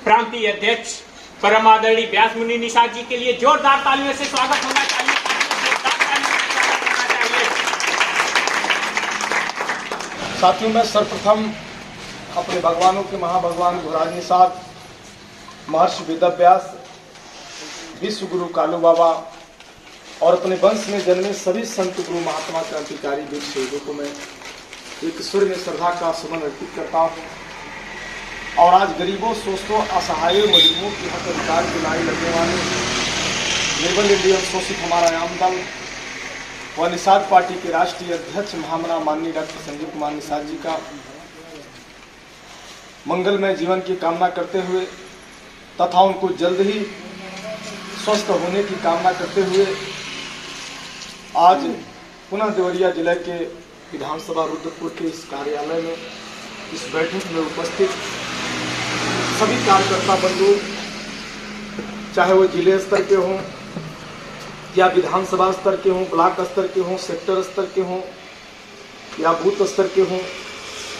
प्रांतीय अध्यक्ष परम आदरणीय व्यास मुनि निषाद जी के लिए जोरदार तालियों से स्वागत होना चाहिए। साथियों, मैं सर्वप्रथम अपने भगवानों के महाभगवान गुरुराज निषाद, महर्षि वेदव्यास, विश्व गुरु कालू बाबा और अपने वंश में जन्मे सभी संत गुरु महात्मा क्रांतिकारी वीर शहीदों को मैं एक स्वर में श्रद्धा का सुमन अर्पित करता हूँ। और आज गरीबों, शोषितों, असहायों, मजलूमों की हक अधिकार की लड़ाई लड़ने वाले लेबर इंडियन शोषित हमारा आम दल व निषाद पार्टी के राष्ट्रीय अध्यक्ष महामना माननीय डॉक्टर संजय कुमार निषाद जी का मंगलमय जीवन की कामना करते हुए तथा उनको जल्द ही स्वस्थ होने की कामना करते हुए आज पुनः देवरिया जिले के विधानसभा रुद्रपुर के इस कार्यालय में इस बैठक में उपस्थित सभी कार्यकर्ता बंधु, चाहे वो जिले स्तर के हों या विधानसभा स्तर के हों, ब्लॉक स्तर के हों, सेक्टर स्तर के हों या बूथ स्तर के हों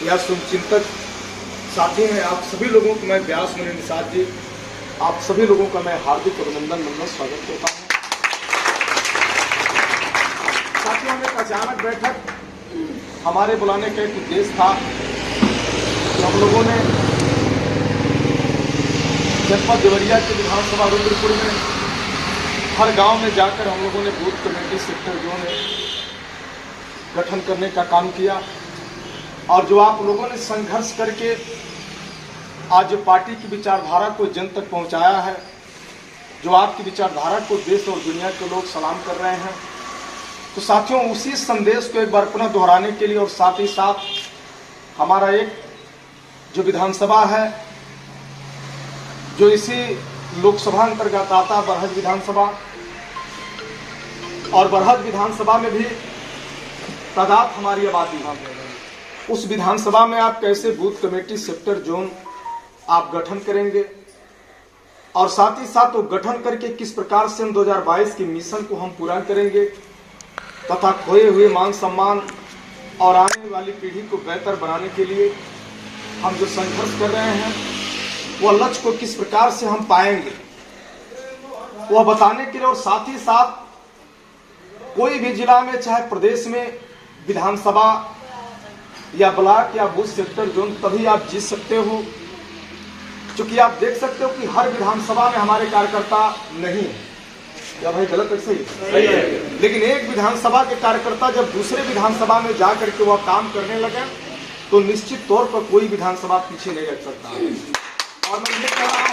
या शुभचिंतक साथी हैं, आप सभी लोगों को मैं व्यास मुनि निषाद जी, आप सभी लोगों का मैं हार्दिक अभिनंदन मंगल स्वागत करता हूँ। साथियों, में एक अचानक बैठक हमारे बुलाने का एक उद्देश्य था कि हम लोगों ने जनपद देवरिया के विधानसभा रुद्रपुर में हर गांव में जाकर हम लोगों ने बूथ कमेटी सेक्टर जोन गठन करने का काम किया। और जो आप लोगों ने संघर्ष करके आज जो पार्टी की विचारधारा को जन तक पहुंचाया है, जो आपकी विचारधारा को देश और दुनिया के लोग सलाम कर रहे हैं, तो साथियों उसी संदेश को एक बार पुनः दोहराने के लिए और साथ ही साथ हमारा एक जो विधानसभा है जो इसी लोकसभा अंतर्गत आता बरहज विधानसभा, और बरहज विधानसभा में भी तादाद हमारी आबादी है, उस विधानसभा में आप कैसे बूथ कमेटी सेक्टर जोन आप गठन करेंगे और साथ ही साथ वो गठन करके किस प्रकार से हम 2022 के मिशन को हम पूरा करेंगे तथा खोए हुए मान सम्मान और आने वाली पीढ़ी को बेहतर बनाने के लिए हम जो संघर्ष कर रहे हैं वह लक्ष्य को किस प्रकार से हम पाएंगे वह बताने के लिए, और साथ ही साथ कोई भी जिला में चाहे प्रदेश में विधानसभा या ब्लॉक या बूथ सेक्टर जोन तभी आप जीत सकते हो, क्योंकि आप देख सकते हो कि हर विधानसभा में हमारे कार्यकर्ता नहीं है। या भाई गलत है? सही है। लेकिन एक विधानसभा के कार्यकर्ता जब दूसरे विधानसभा में जा करके वह काम करने लगे तो निश्चित तौर पर कोई विधानसभा पीछे नहीं रख सकता। और मैं ये कह रहा हूँ,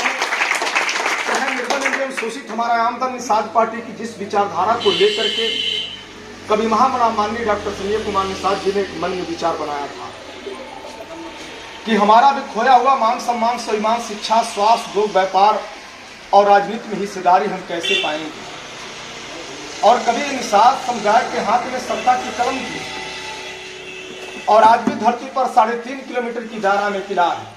चाहे निर्बल इंडियन शोषित हमारा आम दल निषाद पार्टी की जिस विचारधारा को लेकर के कभी महामना माननीय डॉक्टर संजय कुमार निषाद जी ने एक मन में विचार बनाया था कि हमारा भी खोया हुआ मान सम्मान, स्वाभिमान, शिक्षा, स्वास्थ्य, लोक, व्यापार और राजनीति में हिस्सेदारी हम कैसे पाएंगे। और कभी निषाद समुदाय के हाथ में सत्ता की कलम थी और आज भी धरती पर 3.5 किलोमीटर की दायरा में किला है।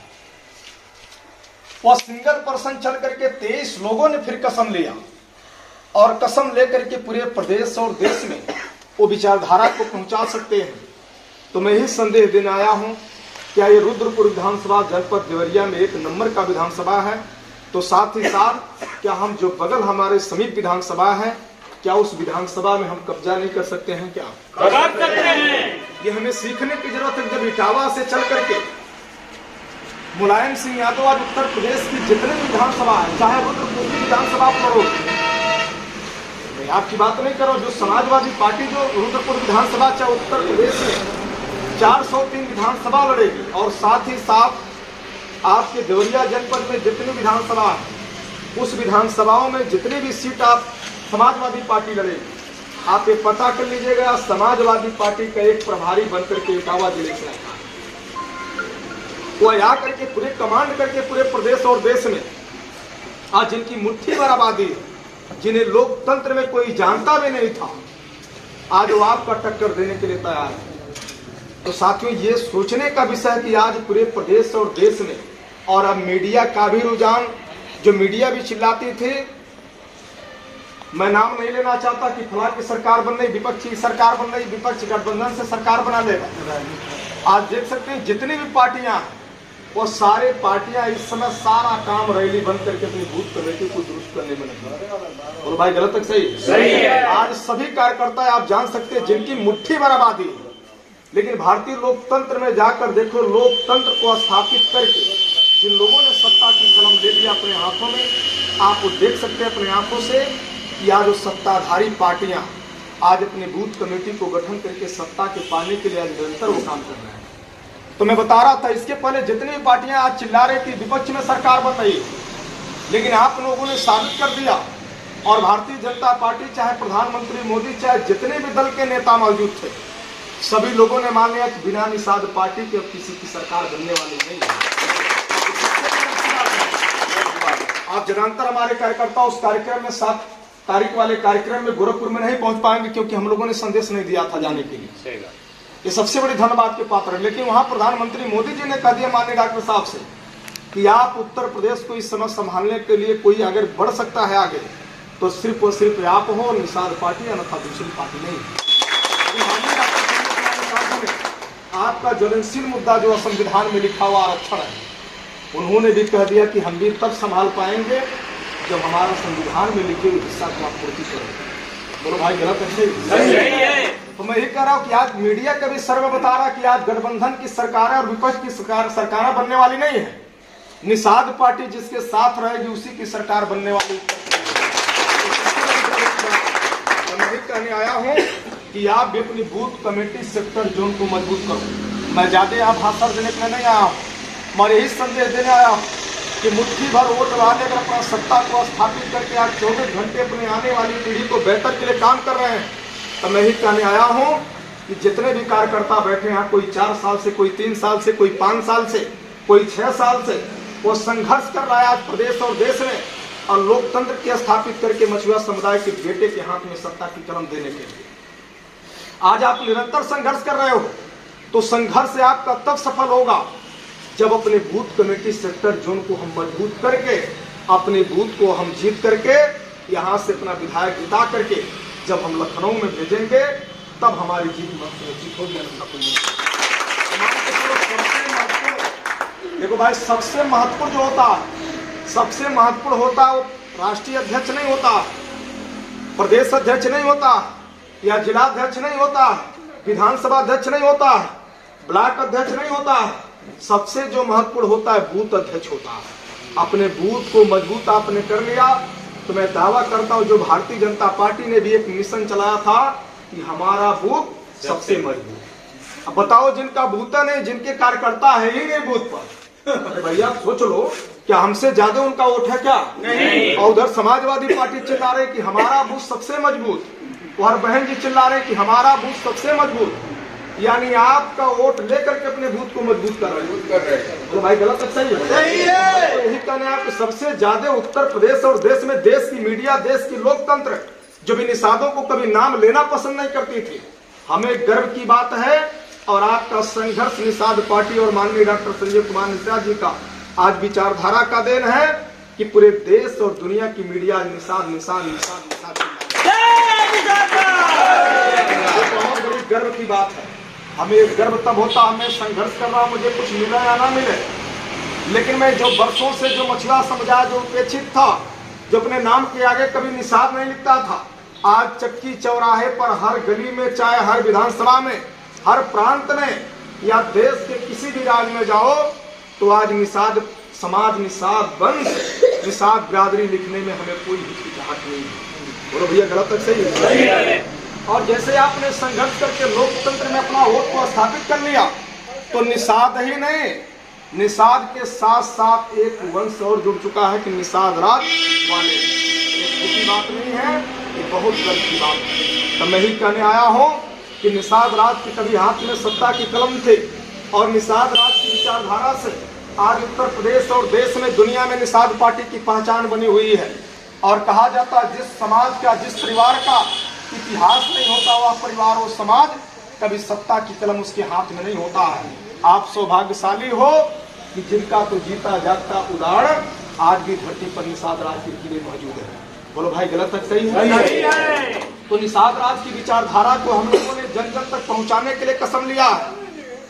वह सिंगल पर्सन चल करके 23 लोगों ने फिर कसम लिया और कसम लेकर के पूरे प्रदेश और देश में वो विचारधारा को पहुंचा सकते हैं। तो मैं यही संदेश देने आया हूं, क्या ये रुद्रपुर विधानसभा जनपद देवरिया में 1 नंबर का विधानसभा है, तो साथ ही साथ क्या हम जो बगल हमारे समीप विधानसभा है, क्या उस विधानसभा में हम कब्जा नहीं कर सकते हैं? क्या कर सकते हैं? ये हमें सीखने की जरूरत है। जब इटावा से चल करके मुलायम सिंह यादव आज उत्तर प्रदेश की जितने विधानसभा है, चाहे रुद्रपुर की विधानसभा करो, मैं आपकी बात नहीं करो, जो समाजवादी पार्टी जो रुद्रपुर विधानसभा चाहे उत्तर प्रदेश में 403 विधानसभा लड़ेगी, और साथ ही साथ आपके देवरिया जनपद में जितनी विधानसभा है उस विधानसभाओं में जितनी भी सीट आप समाजवादी पार्टी लड़ेगी, आप ये पता कर लीजिएगा समाजवादी पार्टी का एक प्रभारी बनकर के इटावा जिले से आता है। वो आकर के पूरे कमांड करके पूरे प्रदेश और देश में आज जिनकी मुट्ठी भर आबादी है, जिन्हें लोकतंत्र में कोई जानता भी नहीं था, आज वो आपका टक्कर देने के लिए तैयार है। तो साथियों, ये सोचने का विषय है कि आज पूरे प्रदेश और देश में, और अब मीडिया का भी रुझान, जो मीडिया भी चिल्लाती थी, मैं नाम नहीं लेना चाहता कि फलां की सरकार बन रही, विपक्षी सरकार बन रही, विपक्ष गठबंधन से सरकार बना लेगा। आज देख सकते हैं जितनी भी पार्टियां हैं और सारे पार्टियां इस समय सारा काम रैली बंद करके अपनी बूथ कमेटी को दुरुस्त करने में लगी। और भाई गलत तक सही है। आज सभी कार्यकर्ता आप जान सकते हैं जिनकी मुट्ठी भर आबादी है, लेकिन भारतीय लोकतंत्र में जाकर देखो, लोकतंत्र को स्थापित करके जिन लोगों ने सत्ता की कलम ले लिया अपने हाथों में, आप वो देख सकते हैं अपने आंखों से कि आज वो सत्ताधारी पार्टियां आज अपने बूथ कमेटी को गठन करके सत्ता के पाने के लिए आज निरंतर वो काम कर रहे हैं। तो मैं बता रहा था, इसके पहले जितनी भी पार्टियां आज चिल्ला रही थी विपक्ष में सरकार बन रही है, लेकिन आप लोगों ने साबित कर दिया। और भारतीय जनता पार्टी, चाहे प्रधानमंत्री मोदी, चाहे जितने भी दल के नेता मौजूद थे, सभी लोगों ने मान लिया कि बिना निषाद पार्टी के अब किसी की सरकार बनने वाली नहीं है। आप जनांतर हमारे कार्यकर्ता उस कार्यक्रम में 7 तारीख वाले कार्यक्रम में गोरखपुर में नहीं पहुंच पाएंगे, क्योंकि हम लोगों ने संदेश नहीं दिया था जाने के लिए। ये सबसे बड़ी धन्यवाद के पात्र है। लेकिन वहां प्रधानमंत्री मोदी जी ने कह दिया माननीय डॉक्टर साहब से कि आप उत्तर प्रदेश को इस समय संभालने के लिए कोई अगर बढ़ सकता है आगे, तो सिर्फ और सिर्फ आप हो, निषाद पार्टी, अन्यथा दूसरी पार्टी नहीं। आपका ज्वलनशील मुद्दा जो संविधान में लिखा हुआ आरक्षण है, उन्होंने भी कह दिया कि हम भी तब संभाल पाएंगे जब हमारा संविधान में लिखे हुए हिस्सा को आप पूर्ति करें। बोलो भाई गलत है? तो मैं ये कह रहा हूँ कि आज मीडिया का भी सर्वे बता रहा कि आज गठबंधन की सरकार और विपक्ष की सरकार बनने वाली नहीं है। निषाद पार्टी जिसके साथ रहेगी उसी की सरकार बनने वाली। मैं कहने आया हूँ कि आप भी अपनी बूथ कमेटी सेक्टर जोन को मजबूत करो। मैं ज्यादा यहाँ भाषण देने के लिए नहीं आया हूँ, मैं यही संदेश देने आया हूँ कि मुट्ठी भर वोट वाले अगर अपना सत्ता को स्थापित करके आज 24 घंटे अपनी आने वाली पीढ़ी को बेहतर के लिए काम कर रहे हैं, तो मैं ही कहने आया हूँ कि जितने भी कार्यकर्ता बैठे हैं, कोई 4 साल से, कोई 3 साल से, कोई 5 साल से, कोई 6 साल से, वो संघर्ष कर रहा है आज प्रदेश और देश में, और लोकतंत्र के स्थापित करके मछुआ समुदाय के बेटे के हाथ में सत्ता की कलम देने के लिए आज आप निरंतर संघर्ष कर रहे हो। तो संघर्ष से आपका तब सफल होगा जब अपने बूथ कमेटी सेक्टर जोन को हम मजबूत करके, अपने बूथ को हम जीत करके, यहाँ से अपना विधायक जिता करके जब हम लखनऊ में भेजेंगे, तब हमारी जीत निश्चित होगी। देखो भाई, सबसे महत्वपूर्ण जो होता है, सबसे महत्वपूर्ण होता है वो राष्ट्रीय अध्यक्ष नहीं होता, प्रदेश अध्यक्ष नहीं होता, या जिला अध्यक्ष नहीं होता, विधानसभा अध्यक्ष नहीं होता, ब्लॉक अध्यक्ष नहीं होता। सबसे जो महत्वपूर्ण होता है बूथ अध्यक्ष होता है। अपने बूथ को मजबूत आपने कर लिया तो मैं दावा करता हूं, जो भारतीय जनता पार्टी ने भी एक मिशन चलाया था कि हमारा बूथ सबसे मजबूत। अब बताओ, जिनका बूथ नहीं, जिनके कार्यकर्ता है ही नहीं बूथ पर, अरे भैया सोच लो, क्या हमसे ज्यादा उनका वोट है क्या? नहीं। और उधर समाजवादी पार्टी चिल्ला रहे कि हमारा बूथ सबसे मजबूत, और बहन जी चिल्ला रहे कि हमारा बूथ सबसे मजबूत। यानी आपका वोट लेकर के अपने बूथ को मजबूत कर रहे हैं। तो भाई गलत है? सही है। तो यही कहने आप सबसे ज्यादा उत्तर प्रदेश और देश में देश की मीडिया, देश की लोकतंत्र जो भी निषादों को कभी नाम लेना पसंद नहीं करती थी, हमें गर्व की बात है। और आपका संघर्ष निषाद पार्टी और माननीय डॉक्टर संजय कुमार निषाद जी का आज विचारधारा का देन है कि पूरे देश और दुनिया की मीडिया निषाद निषाद निषाद निषाद। बहुत बड़ी गर्व की बात है। हमें गर्व तब होता, हमें संघर्ष कर रहा, मुझे कुछ मिले या ना मिले, लेकिन मैं जो वर्षों से जो मछुआ समुदाय जो उपेक्षित था, जो अपने नाम के आगे कभी निषाद नहीं लिखता था, आज चक्की चौराहे पर, हर गली में, चाहे हर विधानसभा में, हर प्रांत में, या देश के किसी भी राज्य में जाओ तो आज निषाद समाज, निषाद वंश, निषाद बिरादरी लिखने में हमें कोई हिचकिचाहट नहीं है। बोलो भैया गलत है? सही है। और जैसे आपने संघर्ष करके लोकतंत्र में अपना वोट को स्थापित कर लिया, तो निषाद ही नहीं, निषाद के साथ साथ एक वंश और जुड़ चुका है कि निषाद राज वाले। ये बात नहीं है, ये बहुत गर्व की बात है। तो मैं ही कहने आया हूँ कि निषाद राज की कभी हाथ में सत्ता की कलम थे, और निषाद राज की विचारधारा से आज उत्तर प्रदेश और देश में, दुनिया में निषाद पार्टी की पहचान बनी हुई है। और कहा जाता है, जिस समाज का, जिस परिवार का इतिहास नहीं होता, वह परिवार और समाज कभी सत्ता की कलम उसके हाथ में नहीं होता है। आप सौभाग्यशाली हो कि जिनका तो जीता जागता उदाहरण आज भी धरती पर निषाद राज के किले मौजूद है। बोलो भाई गलत है? सही है। तो निषाद राज की विचारधारा को हम लोगों ने जन जन तक पहुंचाने के लिए कसम लिया है।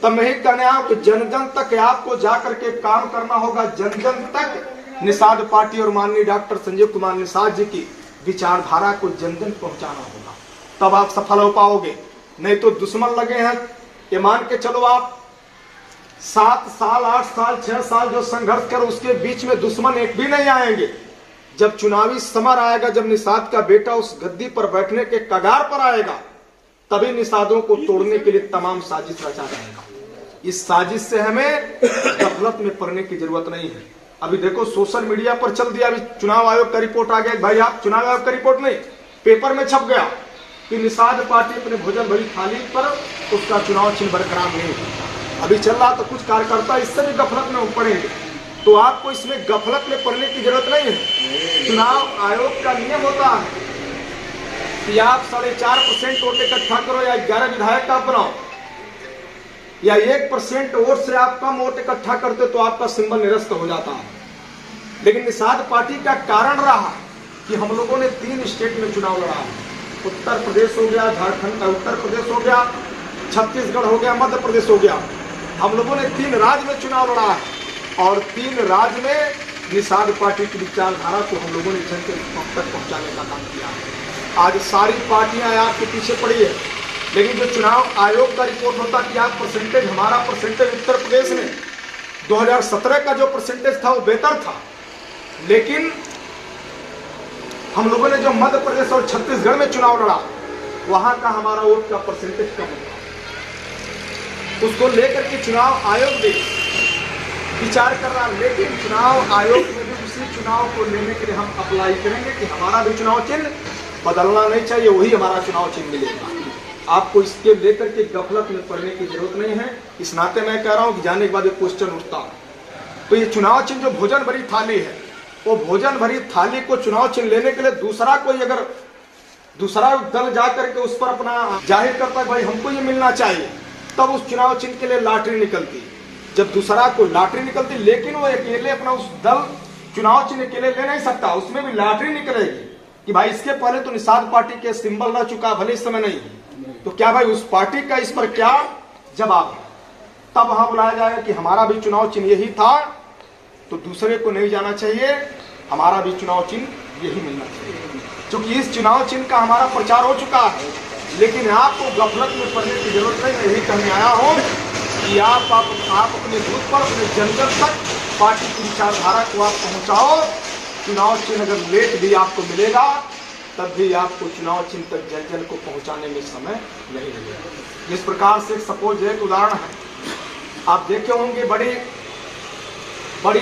तब मैं ही कहने आया कि जन जन तक आपको जाकर के काम करना होगा, जन जन तक निषाद पार्टी और माननीय डॉक्टर संजय कुमार निषाद जी की विचारधारा को जन जन पहुंचाना होगा, तब आप सफल हो पाओगे। नहीं तो दुश्मन लगे हैं, ये मान के चलो आप 7 साल 8 साल 6 साल जो संघर्ष कर, उसके बीच में दुश्मन एक भी नहीं आएंगे। जब चुनावी समर आएगा, जब निषाद का बेटा उस गद्दी पर बैठने के कगार पर आएगा, तभी निषादों को तोड़ने के लिए तमाम साजिश रचा जाएगा। इस साजिश से हमें गफलत में पड़ने की जरूरत नहीं है। अभी देखो सोशल मीडिया पर चल दिया, अभी चुनाव आयोग का रिपोर्ट आ गया। भाई आप चुनाव आयोग का रिपोर्ट नहीं, पेपर में छप गया कि निषाद पार्टी अपने भोजन भरी थाली पर उसका चुनाव चिन्ह बरकरार नहीं है। अभी चल रहा तो कुछ कार्यकर्ता इससे भी गफलत में पड़ेंगे, तो आपको इसमें गफलत में पड़ने की जरूरत नहीं है। चुनाव आयोग का नियम होता है कि आप 4.5% वोट इकट्ठा करो या 11 विधायक का बनाओ, या 1% वोट से आप कम वोट इकट्ठा करते तो आपका सिंबल निरस्त हो जाता है। लेकिन निषाद पार्टी का कारण रहा कि हम लोगों ने 3 स्टेट में चुनाव लड़ा है। उत्तर प्रदेश हो गया, झारखंड, उत्तर प्रदेश हो गया, छत्तीसगढ़ हो गया, मध्य प्रदेश हो गया। हम लोगों ने 3 राज्य में चुनाव लड़ा है और 3 राज्य में निषाद पार्टी की विचारधारा को हम लोगों ने जन तक पहुंचाने का काम किया है। आज सारी पार्टियां आपके पीछे पड़ी है, लेकिन जो चुनाव आयोग का रिपोर्ट होता कि आप परसेंटेज, हमारा परसेंटेज उत्तर प्रदेश में 2017 का जो परसेंटेज था वो बेहतर था, लेकिन हम लोगों ने जो मध्य प्रदेश और छत्तीसगढ़ में चुनाव लड़ा, वहां का हमारा वोट का परसेंटेज कम था। उसको लेकर के चुनाव आयोग भी विचार कर रहा, लेकिन चुनाव आयोग में भी उसी चुनाव को लेने के लिए हम अप्लाई करेंगे कि हमारा भी चुनाव चिन्ह बदलना नहीं चाहिए, वही हमारा चुनाव चिन्ह मिलेगा। आपको इसके लेकर के गफलत में पड़ने की जरूरत नहीं है। इस नाते मैं कह रहा हूं कि जाने के बाद एक क्वेश्चन उठता, तो ये चुनाव चिन्ह जो भोजन भरी थाली है, वो भोजन भरी थाली को चुनाव चिन्ह लेने के लिए दूसरा कोई अगर दूसरा दल जाकर के उस पर अपना जाहिर करता है भाई हमको ये मिलना चाहिए, तब उस चुनाव चिन्ह के लिए लॉटरी निकलती। जब दूसरा कोई लॉटरी निकलती, लेकिन वो अकेले अपना उस दल चुनाव चिन्ह अकेले ले नहीं सकता, उसमें भी लॉटरी निकलेगी कि भाई इसके पहले तो निषाद पार्टी के सिंबल रह चुका, भले इस समय नहीं, तो क्या भाई उस पार्टी का इस पर क्या जवाब है। तब वहां बुलाया जाएगा कि हमारा भी चुनाव चिन्ह यही था, तो दूसरे को नहीं जाना चाहिए, हमारा भी चुनाव चिन्ह यही मिलना चाहिए। क्योंकि इस चुनाव चिन्ह का हमारा प्रचार हो चुका है, लेकिन आपको गफलत में पड़ने की जरूरत नहीं। मैं यही कहने आया हूं कि आप अपने बूथ पर, अपने जन जन तक पार्टी की विचारधारा को आप पहुंचाओ। चुनाव चिन्ह अगर लेट भी आपको मिलेगा, तब भी आपको चुनाव चिन्ह तक जन जन को पहुंचाने में समय नहीं लगेगा। जिस प्रकार से सपोज एक उदाहरण है, आप देखे होंगे बड़ी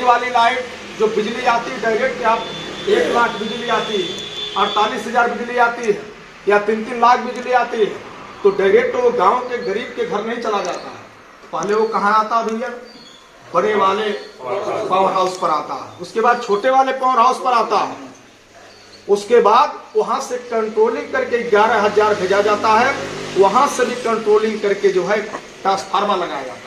वाली लाइट जो बिजली आती है डायरेक्ट, आप 1 लाख बिजली आती है, 48,000 बिजली आती है या 3-3 लाख बिजली आती है, तो डायरेक्ट वो गांव के गरीब के घर नहीं चला जाता है। पहले वो कहाँ आता है भैया? बड़े वाले पावर हाउस पर आता है, उसके बाद छोटे वाले पावर हाउस पर आता है, उसके बाद वहां से कंट्रोलिंग करके 11,000 भेजा जाता है, वहां से भी कंट्रोलिंग करके जो है ट्रांसफार्मर लगाया जाता है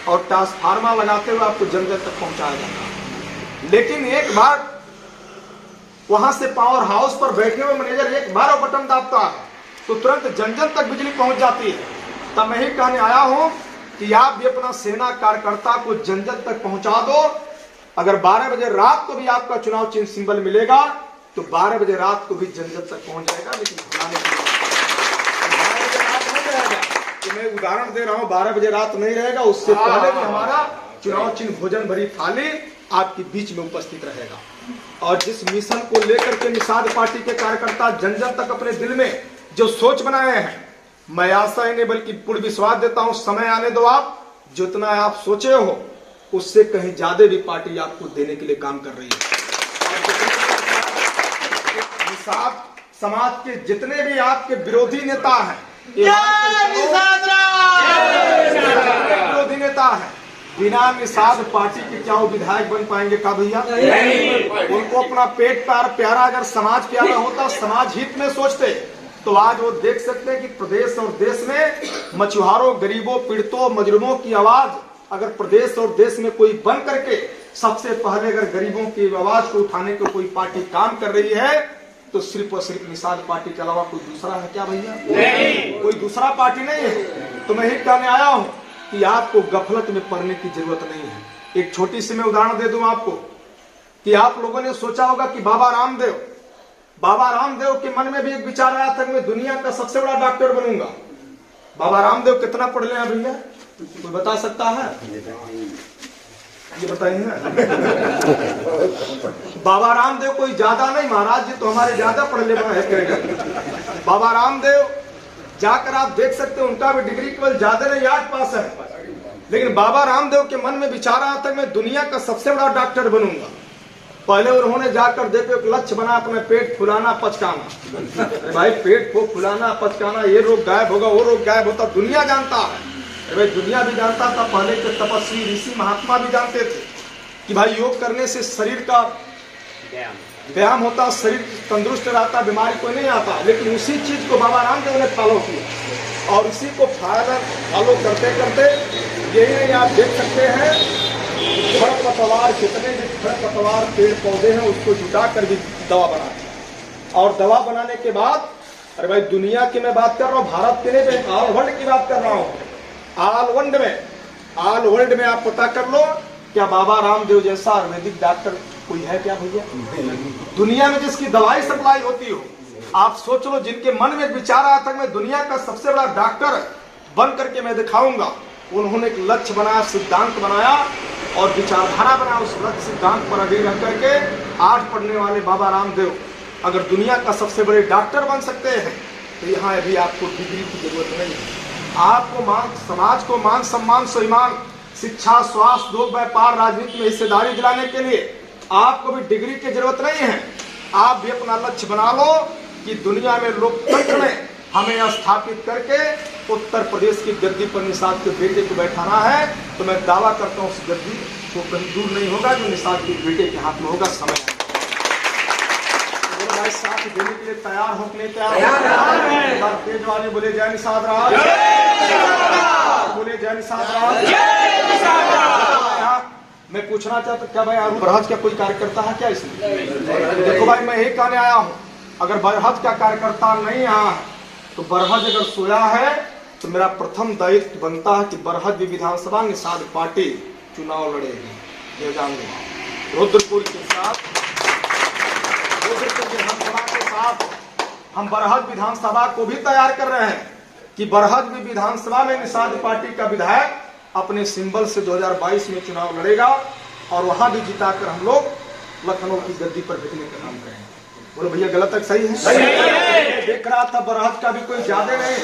और ट्रांसफार्मर लगाते हुए आपको जन जन तक पहुंचाया जाता है। लेकिन एक बार वहां से पावर हाउस पर बैठे हुए मैनेजर एक बार वो बटन दाबता है तो तुरंत जन जन तक बिजली पहुंच जाती है। तब मैं ही कहने आया हूं कि आप भी अपना सेना कार्यकर्ता को जन जन तक पहुंचा दो। अगर 12 बजे रात को भी आपका चुनाव चिन्ह सिंबल मिलेगा तो 12 बजे रात को भी जन जन तक पहुंच जाएगा। लेकिन मैं उदाहरण दे रहा हूं, 12 बजे रात नहीं रहेगा, उससे पहले भी हमारा चुनाव चिन्ह भोजन भरी थाली आपके बीच में उपस्थित रहेगा। और जिस मिशन को लेकर के निषाद पार्टी के कार्यकर्ता जन जन तक अपने दिल में जो सोच बनाए हैं, मैं आशा ही नहीं बल्कि पूर्ण विश्वास देता हूं, समय आने दो, आप जितना आप सोचे हो उससे कहीं ज्यादा भी पार्टी आपको देने के लिए काम कर रही है। निषाद समाज के जितने भी आपके विरोधी नेता हैं, विरोधी नेता है, बिना निषाद पार्टी के क्या वो विधायक बन पाएंगे का भैया? उनको अपना पेट प्यारा अगर समाज प्यारा होता, समाज हित में सोचते, तो आज वो देख सकते हैं कि प्रदेश और देश में मछुआरों, गरीबों, पीड़ितों, मजलूमों की आवाज अगर प्रदेश और देश में कोई बन करके सबसे पहले अगर गरीबों की आवाज को उठाने को कोई पार्टी काम कर रही है तो सिर्फ और सिर्फ निषाद पार्टी के अलावा कोई दूसरा है क्या भैया? नहीं, कोई दूसरा पार्टी नहीं है। तो मैं ही कहने आया हूं कि आपको गफलत में पड़ने की जरूरत नहीं है। एक छोटी सी मैं उदाहरण दे दूं आपको कि आप लोगों ने सोचा होगा कि बाबा रामदेव के मन में भी एक विचार आया था कि मैं दुनिया का सबसे बड़ा डॉक्टर बनूंगा। बाबा रामदेव कितना पढ़ ले हैं भैया, कोई बता सकता है? ये बताइए ना। बाबा रामदेव कोई ज्यादा नहीं, महाराज जी तो हमारे ज्यादा पढ़ ले है। बाबा रामदेव जाकर आप देख सकते हैं, उनका भी डिग्री केवल ज्यादा नहीं 8 पास है, लेकिन बाबा रामदेव के मन में विचार आया था मैं दुनिया का सबसे बड़ा डॉक्टर बनूंगा। पहले उन्होंने जाकर देखो एक लक्ष्य बना, अपने पेट फुलाना पचकाना। भाई पेट को फुलाना पचकाना, ये रोग गायब होगा, वो रोग गायब होता, दुनिया जानता है। भाई दुनिया भी जानता था, पहले के तपस्वी ऋषि महात्मा भी जानते थे कि भाई योग करने से शरीर का व्यायाम होता, शरीर तंदुरुस्त रहता, बीमारी कोई नहीं आता। लेकिन उसी चीज को बाबा रामदेव ने फॉलो किया और इसी को फॉलो करते करते यही नहीं आप देख सकते हैं खरपतवार, जितने भी खरपतवार पेड़ पौधे हैं उसको जुटा कर भी दवा बनाते। और दवा बनाने के बाद, अरे भाई दुनिया की मैं बात कर रहा हूँ, भारत के नहीं, ऑल वर्ल्ड की बात कर रहा हूँ। ऑल वर्ल्ड में आप पता कर लो, क्या बाबा रामदेव जैसा आयुर्वेदिक डॉक्टर कोई है क्या भैया? दुनिया में जिसकी दवाई सप्लाई होती हो, आप सोच लो, जिनके मन में विचार आया था मैं दुनिया का सबसे बड़ा डॉक्टर बन करके मैं दिखाऊंगा, उन्होंने एक लक्ष्य बनाया, सिद्धांत बनाया और विचारधारा बनाया। उस लक्ष्य सिद्धांत पर अभी रह करके आज पढ़ने वाले बाबा रामदेव अगर दुनिया का सबसे बड़े डॉक्टर बन सकते हैं, तो यहाँ अभी आपको डिग्री की जरूरत नहीं है। आपको समाज को मान सम्मान स्वाभिमान, शिक्षा, स्वास्थ्य, उद्योग, व्यापार, राजनीति में हिस्सेदारी दिलाने के लिए आपको भी डिग्री की जरूरत नहीं है। आप भी अपना लक्ष्य बना लो कि दुनिया में लोकतंत्र में हमें स्थापित करके उत्तर प्रदेश की गद्दी पर निषाद के बेटे को बैठाना है। तो मैं दावा करता हूँ उस गद्दी को कहीं दूर नहीं होगा, जो निषाद के बेटे के हाथ में होगा। समय भाई साथ देने के लिए तैयार हो, नहीं तैयार? तेज वाले बोले जय निषाद राज, बोले जय निषाद राज। मैं पूछना चाहता क्या भाई बरहज का कोई कार्यकर्ता है क्या इसमें? देखो भाई मैं यही कहने आया हूँ, अगर बरहज का कार्यकर्ता नहीं आया तो बरहज अगर सोया है तो मेरा प्रथम दायित्व बनता है कि बरहज विधानसभा निषाद पार्टी चुनाव लड़ेगी। ये जान लो, रुद्रपुर के साथ, रुद्रपुर विधानसभा के साथ हम बरहज विधानसभा को भी तैयार कर रहे हैं कि बरहज विधानसभा में निषाद पार्टी का विधायक अपने सिंबल से 2022 में चुनाव लड़ेगा और वहां भी जिताकर हम लोग लखनऊ की गद्दी पर भेजने का काम करेंगे। बोलो भैया गलत है सही है? सही है। देख रहा था बरहज का भी कोई ज्यादा नहीं,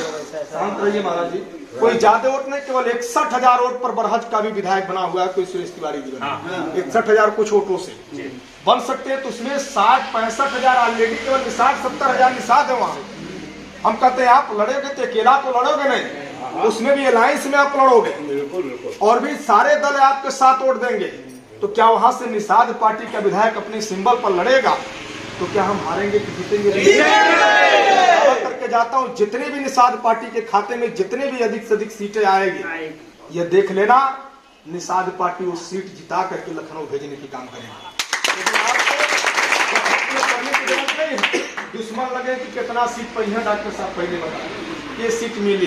शांत रहिए महाराज जी, कोई ज्यादा वोट नहीं, केवल 61,000 वोट पर बरहज का भी विधायक बना हुआ है। कोई सुरेश तिवारी जी बना 61,000 कुछ वोटों से बन सकते हैं, तो उसमें 60-65,000 ऑलरेडी केवल 60-70,000 निषाद है वहां। हम कहते हैं आप लड़ोगे तो अकेला तो लड़ोगे नहीं, उसमें भी अलायंस में आप लड़ोगे और भी सारे दल आपके साथ वोट देंगे। तो क्या वहां से निषाद पार्टी का विधायक अपने सिंबल पर लड़ेगा तो क्या हम हारेंगे कि जीतेंगे? करके जाता हूं, जितने भी निषाद पार्टी के खाते में जितने भी अधिक से अधिक सीटें आएगी, ये देख लेना, निषाद पार्टी वो सीट जिता करके लखनऊ भेजने की काम करेगी। दुश्मन लगे कि कितना सीट पर है, डॉक्टर साहब पहले बताए ये सीट मिली,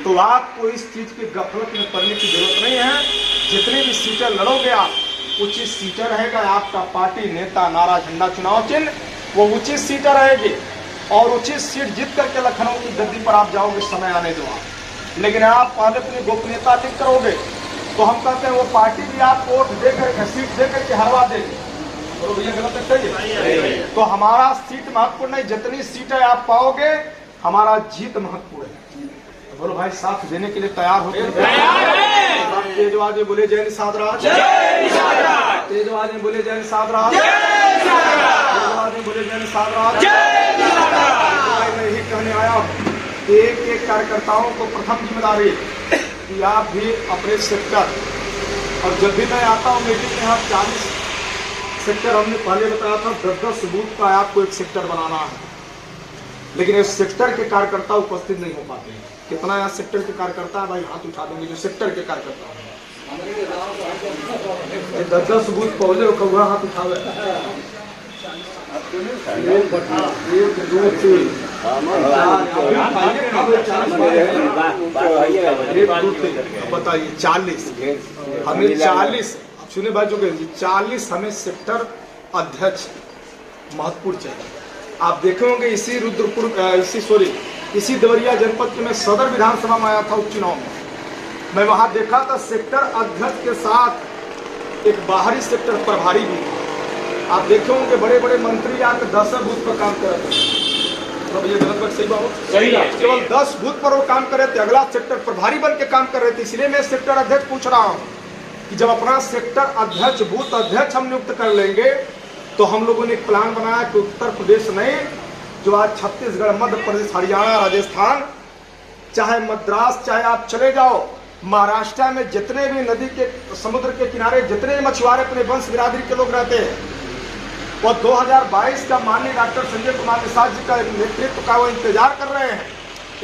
तो आपको इस चीज की गफलत में पड़ने की जरूरत नहीं है। जितने भी सीटें लड़ोगे आप, उचित सीटें रहेगा, आपका पार्टी नेता नारा झंडा चुनाव चिन्ह वो उचित सीटें रहेगी और उचित सीट जीत करके लखनऊ की गद्दी पर आप जाओगे, समय आने दो आप। लेकिन आप पहले अपनी गोपनीयता ठीक करोगे तो हम कहते हैं वो पार्टी भी आपको वोट देकर सीट देकर के हरवा देगी। तो भैया गलत है? तो हमारा सीट महत्वपूर्ण नहीं, जितनी सीटें आप पाओगे हमारा जीत महत्वपूर्ण है। तो बोलो भाई साथ देने के लिए तैयार हो? तेजवादी बोले जय निषाद राज, तेजवादी बोले जय निषाद राज, तेजवादी बोले जय निषाद राज। मैं यही कहने आया, एक एक कार्यकर्ताओं को प्रथम जिम्मेदारी कि आप भी अपने सेक्टर, और जब भी मैं आता हूँ मीटिंग में, यहाँ 40 सेक्टर हमने पहले बताया था, 10-10 बूथ का आपको एक सेक्टर बनाना है, लेकिन इस सेक्टर के कार्यकर्ता उपस्थित नहीं हो पाते हैं। कितना यहाँ सेक्टर के कार्यकर्ता है भाई, हाथ उठा देंगे जो सेक्टर के कार्यकर्ता है। 10-10 बूथ पहले हुआ, हाथ उठावे। 1 2 3 बताइए 40 हमें 40 सुने भाई जो 40 हमें सेक्टर अध्यक्ष महत्वपूर्ण चाहिए। आप देखे होंगे इसी रुद्रपुर इसी देवरिया जनपद के मैं सदर विधानसभा में आया था उपचुनाव में। मैं वहां देखा था सेक्टर अध्यक्ष के साथ एक बाहरी सेक्टर प्रभारी भी था। आप देखे होंगे बड़े बड़े मंत्री आकर 10 बूथ पर काम कर रहे थे। तो ये गलत बात सही बात सही है। केवल 10 बूथ पर वो काम कर रहे थे, अगला सेक्टर प्रभारी बन के काम कर रहे थे। इसलिए मैं सेक्टर अध्यक्ष पूछ रहा हूँ कि जब अपना सेक्टर अध्यक्ष बूथ अध्यक्ष हम नियुक्त कर लेंगे तो हम लोगों ने एक प्लान बनाया कि उत्तर प्रदेश नहीं, जो आज छत्तीसगढ़, मध्य प्रदेश, हरियाणा, राजस्थान, चाहे मद्रास, चाहे आप चले जाओ महाराष्ट्र में, जितने भी नदी के समुद्र के किनारे जितने मछुआरे अपने वंश बिरादरी के लोग रहते हैं, वो 2022 का माननीय डॉक्टर संजय कुमार निषाद जी का नेतृत्व का वो इंतजार कर रहे हैं।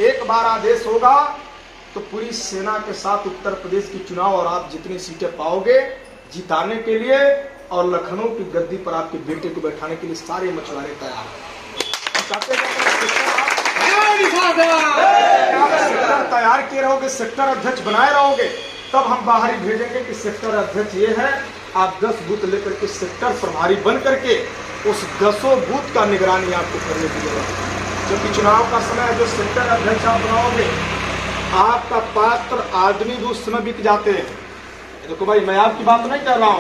एक बार आदेश होगा तो पूरी सेना के साथ उत्तर प्रदेश की चुनाव और आप जितनी सीटें पाओगे जिताने के लिए और लखनऊ की गद्दी पर आपके बेटे को बैठाने के लिए सारे मछुआरे तैयार हैं। सेक्टर तैयार किए रहोगे, सेक्टर अध्यक्ष बनाए रहोगे, तब हम बाहरी भेजेंगे कि सेक्टर अध्यक्ष ये है। आप 10 बूथ लेकर के सेक्टर प्रभारी बन करके उस 10 बूथ का निगरानी आपको करने की जरूरत है। जबकि चुनाव का समय जो सेक्टर अध्यक्ष आप बनाओगे, आपका पात्र आदमी भी उस समय बिक जाते हैं। देखो भाई, मैं आपकी बात नहीं कर रहा हूँ,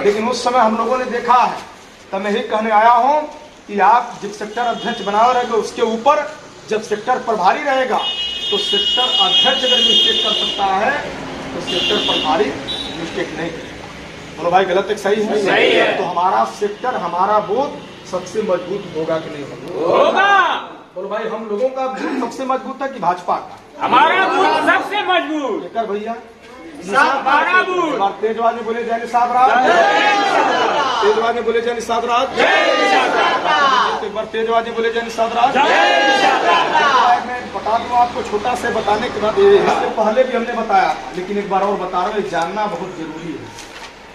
लेकिन उस समय हम लोगों ने देखा है। तब मैं यही कहने आया हूँ कि आप जब सेक्टर अध्यक्ष बनाओ रहेगा, उसके ऊपर जब सेक्टर प्रभारी रहेगा तो सेक्टर अध्यक्ष अगर मिस्टेक कर सकता है तो सेक्टर प्रभारी मिस्टेक नहीं करेगा। बोलो भाई, गलत एक सही है? सही है। तो हमारा सेक्टर, हमारा बूथ सबसे मजबूत होगा कि नहीं होगा? बोलो भाई, हम लोगों का बूथ सबसे मजबूत है कि भाजपा का? हमारा बूथ सबसे मजबूत। लेकर भैया हमारा बूथ। तेजवाज ने बोले जय निषाद राज, तेजवाज ने बोले जय निषाद राज, एक बार तेजवाज ने बोले जय निषाद राज। मैं बता दूं आपको, छोटा से बताने के बाद, इससे पहले भी हमने बताया था, लेकिन एक बार और बता रहा हूँ, जानना बहुत जरूरी है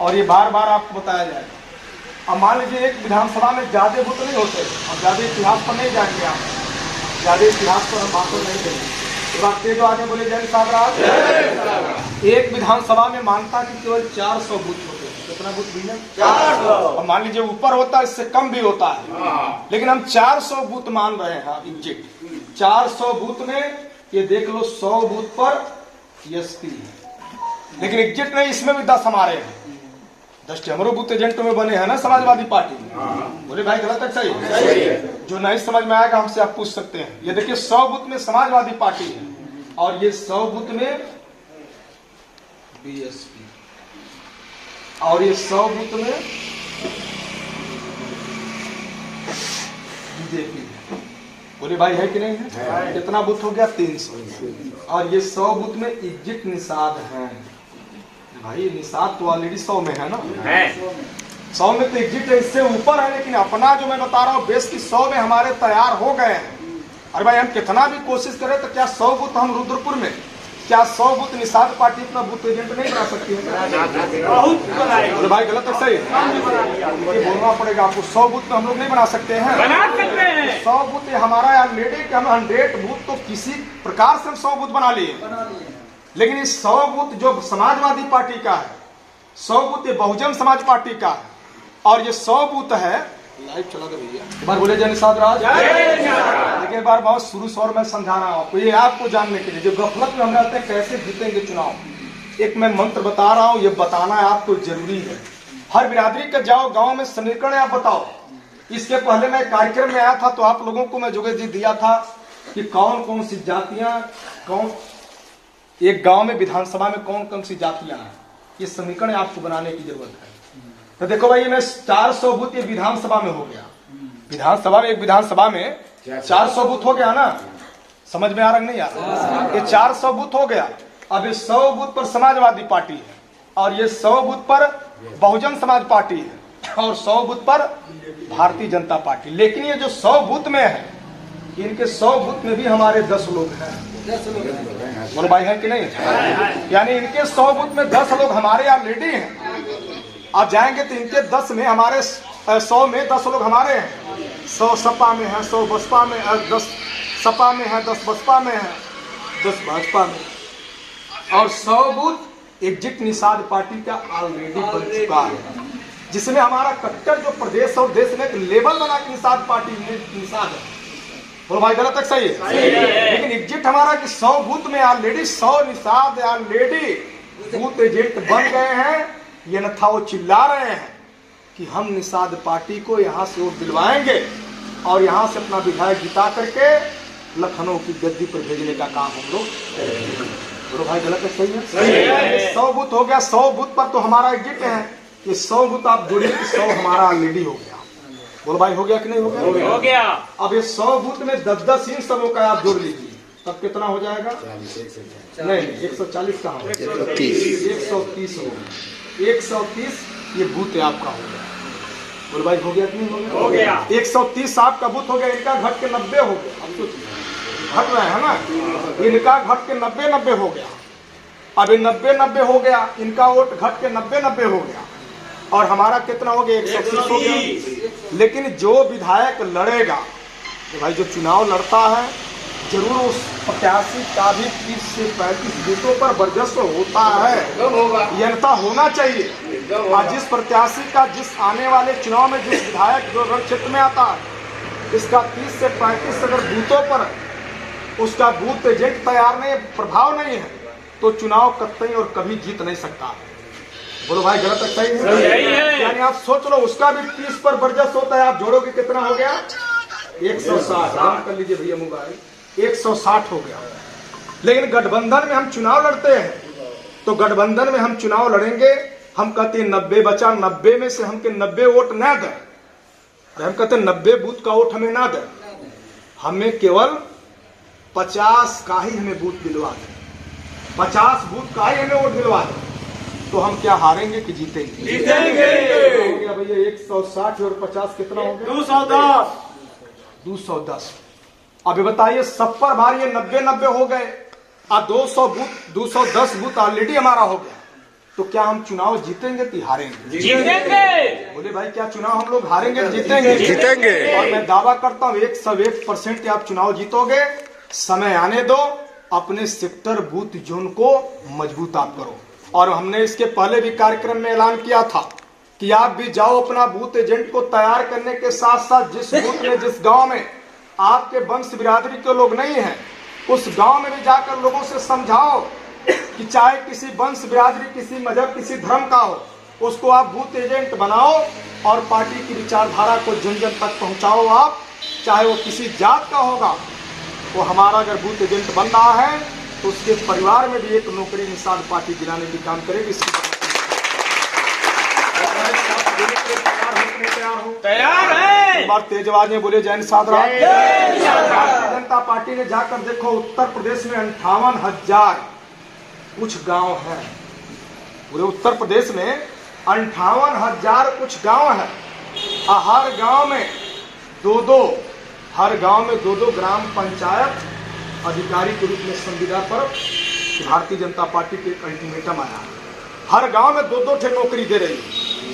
और ये बार बार आपको बताया जाएगा। अब मान लीजिए एक विधानसभा में ज्यादा बूथ नहीं होते, अब ज्यादा इतिहास पर नहीं जाएंगे आप, ज्यादा इतिहास पर हम बातों नहीं करेंगे। जो आगे बोले जय निषाद राज। एक विधानसभा में मानता कि केवल 400 बूथ होते हैं। कितना बूथ भैया? 400। मान लीजिए ऊपर होता है, इससे कम भी होता है, लेकिन हम 400 बूथ मान रहे हैं एग्जैक्ट। 400 बूथ में ये देख लो 100 बूथ पर एसपी है, लेकिन एग्जैक्ट नहीं, इसमें भी 10 हमारे हैं। 10 हमारे बूथ एजेंटों में बने हैं ना समाजवादी पार्टी में। बोले भाई, गलत है सही है? जो नहीं समझ में आएगा हमसे आप पूछ सकते हैं। ये देखिए 100 बूथ में समाजवादी पार्टी है और ये 100 बूथ में बीएसपी और ये 100 बूथ में बीजेपी है। बोले भाई, है कि नहीं है? कितना बूथ हो गया? 300। और ये 100 बूथ में एग्जिट निषाद है। भाई निषाद तो ऑलरेडी 100 में है ना? 100 में तो एग्जिट है, इससे ऊपर है, लेकिन अपना जो मैं बता रहा हूँ बेस की 100 में हमारे तैयार हो गए हैं। अरे भाई, हम कितना भी कोशिश करें तो क्या 100 बूथ हम रुद्रपुर में, क्या 100 बूथ निषाद पार्टी अपना बूथ एजेंट नहीं बना सकती है? बहुत भाई, गलत है सही? बोलना पड़ेगा आपको, 100 बूथ तो हम लोग नहीं बना सकते हैं। बना सकते हैं 100 बूथ हमारा ऑलरेडी, हम 100 बूथ तो किसी प्रकार से हम 100 बूथ बना लिए, लेकिन इस 100 बूथ जो समाजवादी पार्टी का है, 100 बूथ ये बहुजन समाज पार्टी का है, और ये 100 बूथ है, लाइव चला दो भैया, एक बार बोले जय निषाद राज। देखिए एक बार बहुत शुरू से और मैं समझा रहा हूँ आपको, ये आपको जानने के लिए, जो गफलत में हम रहते हैं कैसे जीतेंगे चुनाव। एक मैं मंत्र बता रहा हूँ, ये बताना आपको जरूरी है। हर बिरादरी के जाओ, गाँव में समीकरण आप बताओ। इसके पहले मैं कार्यक्रम में आया था तो आप लोगों को मैं जोगेश जी दिया था कि कौन कौन सी जातियां, कौन एक गांव में विधानसभा में कौन कौन सी जातियां हैं, ये समीकरण आपको बनाने की जरूरत है। तो देखो भाई, मैं 400 बूथ ये विधानसभा में हो गया, विधानसभा में, एक विधानसभा में 400 बूथ हो गया ना? समझ में आ रहा नहीं आ रहा? ये 400 बूथ हो गया। अब ये 100 बूथ पर समाजवादी पार्टी है और ये 100 बूथ पर बहुजन समाज पार्टी है और 100 बूथ पर भारतीय जनता पार्टी। लेकिन ये जो 100 बूथ में है, इनके 100 बूथ में भी हमारे 10 लोग हैं। बोलो भाई, है कि नहीं? यानी इनके 100 बूथ में 10 लोग हमारे ऑलरेडी हैं। आप जाएंगे तो इनके 10 में, हमारे 100 में 10 लोग हमारे हैं। 100 सपा में है, 100 बसपा में है, 10 सपा में है, 10 बसपा में है, 10 भाजपा में, और 100 बूथ एग्जिट निषाद पार्टी का ऑलरेडी बन चुका है, जिसमें हमारा कट्टर जो प्रदेश और देश में एक लेवल बना के निषाद पार्टी निषाद है। बोलो भाई गलत है सही है? लेकिन एग्जिट हमारा कि 100 बूथ में already 100 Nishad already booth agent बन गए हैं। ये न था वो चिल्ला रहे हैं कि हम निषाद पार्टी को यहाँ से वोट दिलवाएंगे और यहाँ से अपना विधायक जिता करके लखनऊ की गद्दी पर भेजने का काम हम लोग करेंगे। बोलो भाई गलत है सही है? 100 बूथ हो गया, 100 बूथ पर तो हमारा एग्जिट है, ये 100 बूथ आप जोड़िए कि 100 हमारा ऑलरेडी हो गया। बोलो भाई हो गया कि नहीं हो गया? हो गया। अब ये 100 बूथ में 10-10 इन सबों का आप जोड़ लीजिए, तब कितना हो जाएगा? नहीं 140 का हो, 130 हो, 130 ये बूथ आपका हो गया। बोलो भाई हो गया कि नहीं हो गया? हो गया। 130 आपका बूथ हो गया, इनका घट के 90 हो गया। अब तो घट रहा है ना, इनका घट के 90 हो गया। अब ये 90 हो गया, इनका वोट घट के 90 हो गया, और हमारा कितना हो गया? 130 हो गया। लेकिन जो विधायक लड़ेगा, तो भाई जो चुनाव लड़ता है, जरूर उस प्रत्याशी का भी 30 से 35 बूथों पर वर्चस्व होता है, यंता होना चाहिए। और जिस प्रत्याशी का जिस आने वाले चुनाव में जिस विधायक जो रण क्षेत्र में आता है, इसका 30 से 35 अगर बूथों पर उसका बूथ एजेंट तैयार नहीं, प्रभाव नहीं है, तो चुनाव कतई और कभी जीत नहीं सकता। बोलो भाई गलत सही है? यानी आप सोच लो, उसका भी 30 पर वर्चस्व होता है, आप जोड़ोगे कितना हो गया? 160 कर लीजिए भैया मोबाइल, 160 हो गया। लेकिन गठबंधन में हम चुनाव लड़ते हैं, तो गठबंधन में हम चुनाव लड़ेंगे, हम कहते हैं 90 बचा, 90 में से हमके 90 वोट न दें, हम कहते हैं 90 बूथ का वोट हमें ना दें, हमें केवल 50 का ही हमें बूथ दिलवा दें, 50 बूथ का ही हमें वोट दिलवा दें, तो हम क्या हारेंगे कि जीतेंगे? जीतेंगे। हो गया भैया 160 और 50 कितना हो गया? 210। 210। अभी बताइए, सब पर भारी 90 हो गए, और 200 बूथ 210 बूथ ऑलरेडी हमारा हो गया, तो क्या हम चुनाव जीतेंगे कि हारेंगे? जीतेंगे। बोले भाई क्या चुनाव हम लोग हारेंगे जीतेंगे? जीतेंगे। और मैं दावा करता हूँ 101% आप चुनाव जीतोगे। समय आने दो, अपने सेक्टर बूथ जोन को मजबूत आप करो। और हमने इसके पहले भी कार्यक्रम में ऐलान किया था कि आप भी जाओ अपना बूथ एजेंट को तैयार करने के साथ साथ जिस बूथ में जिस गांव में आपके वंश बिरादरी के लोग नहीं हैं, उस गांव में भी जाकर लोगों से समझाओ कि चाहे किसी वंश बिरादरी, किसी मजहब, किसी धर्म का हो, उसको आप बूथ एजेंट बनाओ और पार्टी की विचारधारा को जन जन तक पहुंचाओ। आप चाहे वो किसी जात का होगा, वो हमारा अगर बूथ एजेंट बन रहा है तो उसके परिवार में भी एक नौकरी निषाद पार्टी दिलाने की काम करेगी। तैयार है। एक बार तेज आवाज में बोले जय निषाद राम। भारतीय जनता पार्टी ने जाकर देखो, उत्तर प्रदेश में 58,000 कुछ गांव है, पूरे उत्तर प्रदेश में 58,000 कुछ गांव है। हर गांव में दो ग्राम पंचायत अधिकारी के रूप में संविदा पर भारतीय जनता पार्टी के अल्टीमेटम आया। हर गांव में 2-2 ठे नौकरी दे रही है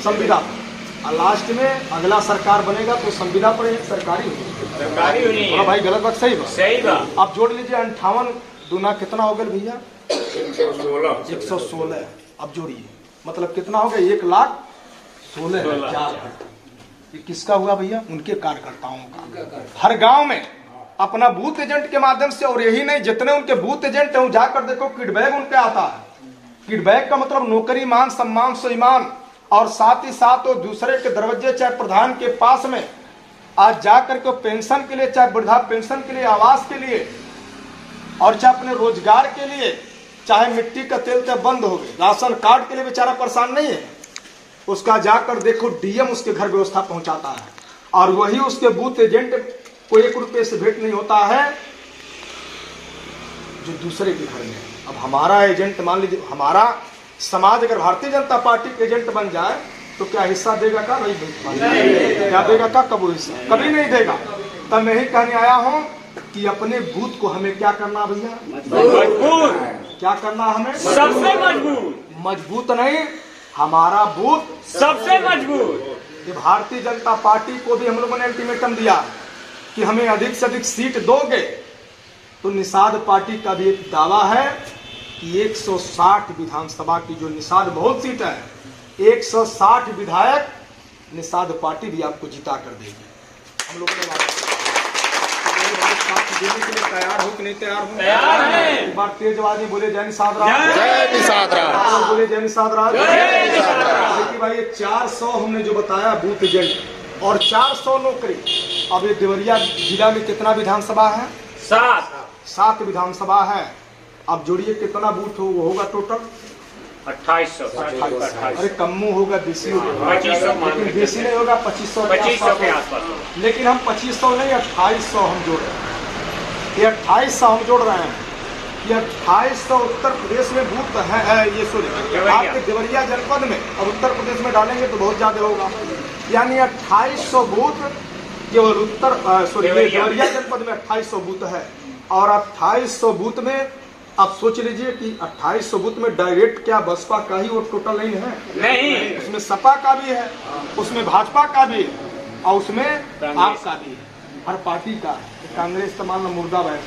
संविदा पर, और लास्ट में अगला सरकार बनेगा तो संविदा पर एक सरकारी होनी है। भाई गलत बात सही बात? सही बात। आप जोड़ लीजिए 58 दूना कितना हो गया भैया? 116। अब जोड़िए, मतलब कितना हो गया? 1,16,000। ये किसका हुआ भैया? उनके कार्यकर्ताओं का। हर गांव में अपना बूथ एजेंट के माध्यम से, और यही नहीं, जितने उनके बूथ एजेंट हैं जाकर देखो किडबैग उनके आता है। किडबैग का मतलब नौकरी, मान सम्मान, स्वाभिमान, और साथ ही साथ वो दूसरे के दरवाजे, चाहे प्रधान के पास में आज जाकर के पेंशन के लिए, चाहे वृद्धा पेंशन के लिए, आवास के लिए, और चाहे अपने रोजगार के लिए, चाहे मिट्टी का तेल तक बंद हो गए, राशन कार्ड के लिए बेचारा परेशान नहीं है, उसका जाकर देखो डीएम उसके घर व्यवस्था पहुंचाता है, और वही उसके बूथ एजेंट को 1 रुपये से भेंट नहीं होता है जो दूसरे के घर में। अब हमारा एजेंट, मान लीजिए हमारा समाज अगर भारतीय जनता पार्टी के एजेंट बन जाए तो क्या हिस्सा देगा? का नहीं देगा। क्या देगा? का कब हिस्सा? कभी नहीं देगा। तब मैं ही कहने आया हूं कि अपने बूथ को हमें क्या करना भैया? मजबूत। क्या करना हमें? सबसे मजबूत। मजबूत नहीं, हमारा बूथ सबसे मजबूत। कि भारतीय जनता पार्टी को भी हम लोगों ने अल्टीमेटम दिया कि हमें अधिक से अधिक सीट दोगे। तो निषाद पार्टी का भी एक दावा है कि 160 विधानसभा की जो निषाद बहुत सीट है, 160 विधायक निषाद पार्टी भी आपको जिता कर देगी। हम लोगों ने साथ देने के लिए तैयार हो कि नहीं तैयार हो? तैयार हैं। एक बार तेज आवाज में बोले जय निषाद राज, जय निषाद राज, बोले जय निषाद राज। देखिए भाई, ये 400 हमने जो बताया बूथ एजेंट और 400 नौकरी। अब ये देवरिया जिला में कितना विधानसभा है? 7 विधानसभा है। अब जोड़िए कितना बूथ होगा टोटल? 2800। अरे कम्मू होगा, देसी होगा, 2500 लेकिन देसी नहीं होगा, 2500 के आसपास। लेकिन हम 2500 नहीं 2800 हम जोड़ रहे हैं। ये 2800 हम जोड़ रहे हैं। ये 2800 उत्तर प्रदेश में बूथ है, ये सॉरी आपके देवरिया जनपद में। अब उत्तर प्रदेश में डालेंगे तो बहुत ज्यादा होगा, यानी 2800 बूथ केवल देवरिया जनपद में 2800 बूथ है। और 2800 बूथ में आप सोच लीजिए कि 2800 बूथ में डायरेक्ट क्या बसपा का ही वोट टोटल नहीं है? नहीं, उसमें सपा का भी है, उसमें भाजपा का भी है और उसमें आपका भी है, हर पार्टी का है। कांग्रेस तो मान लो मुर्दा है।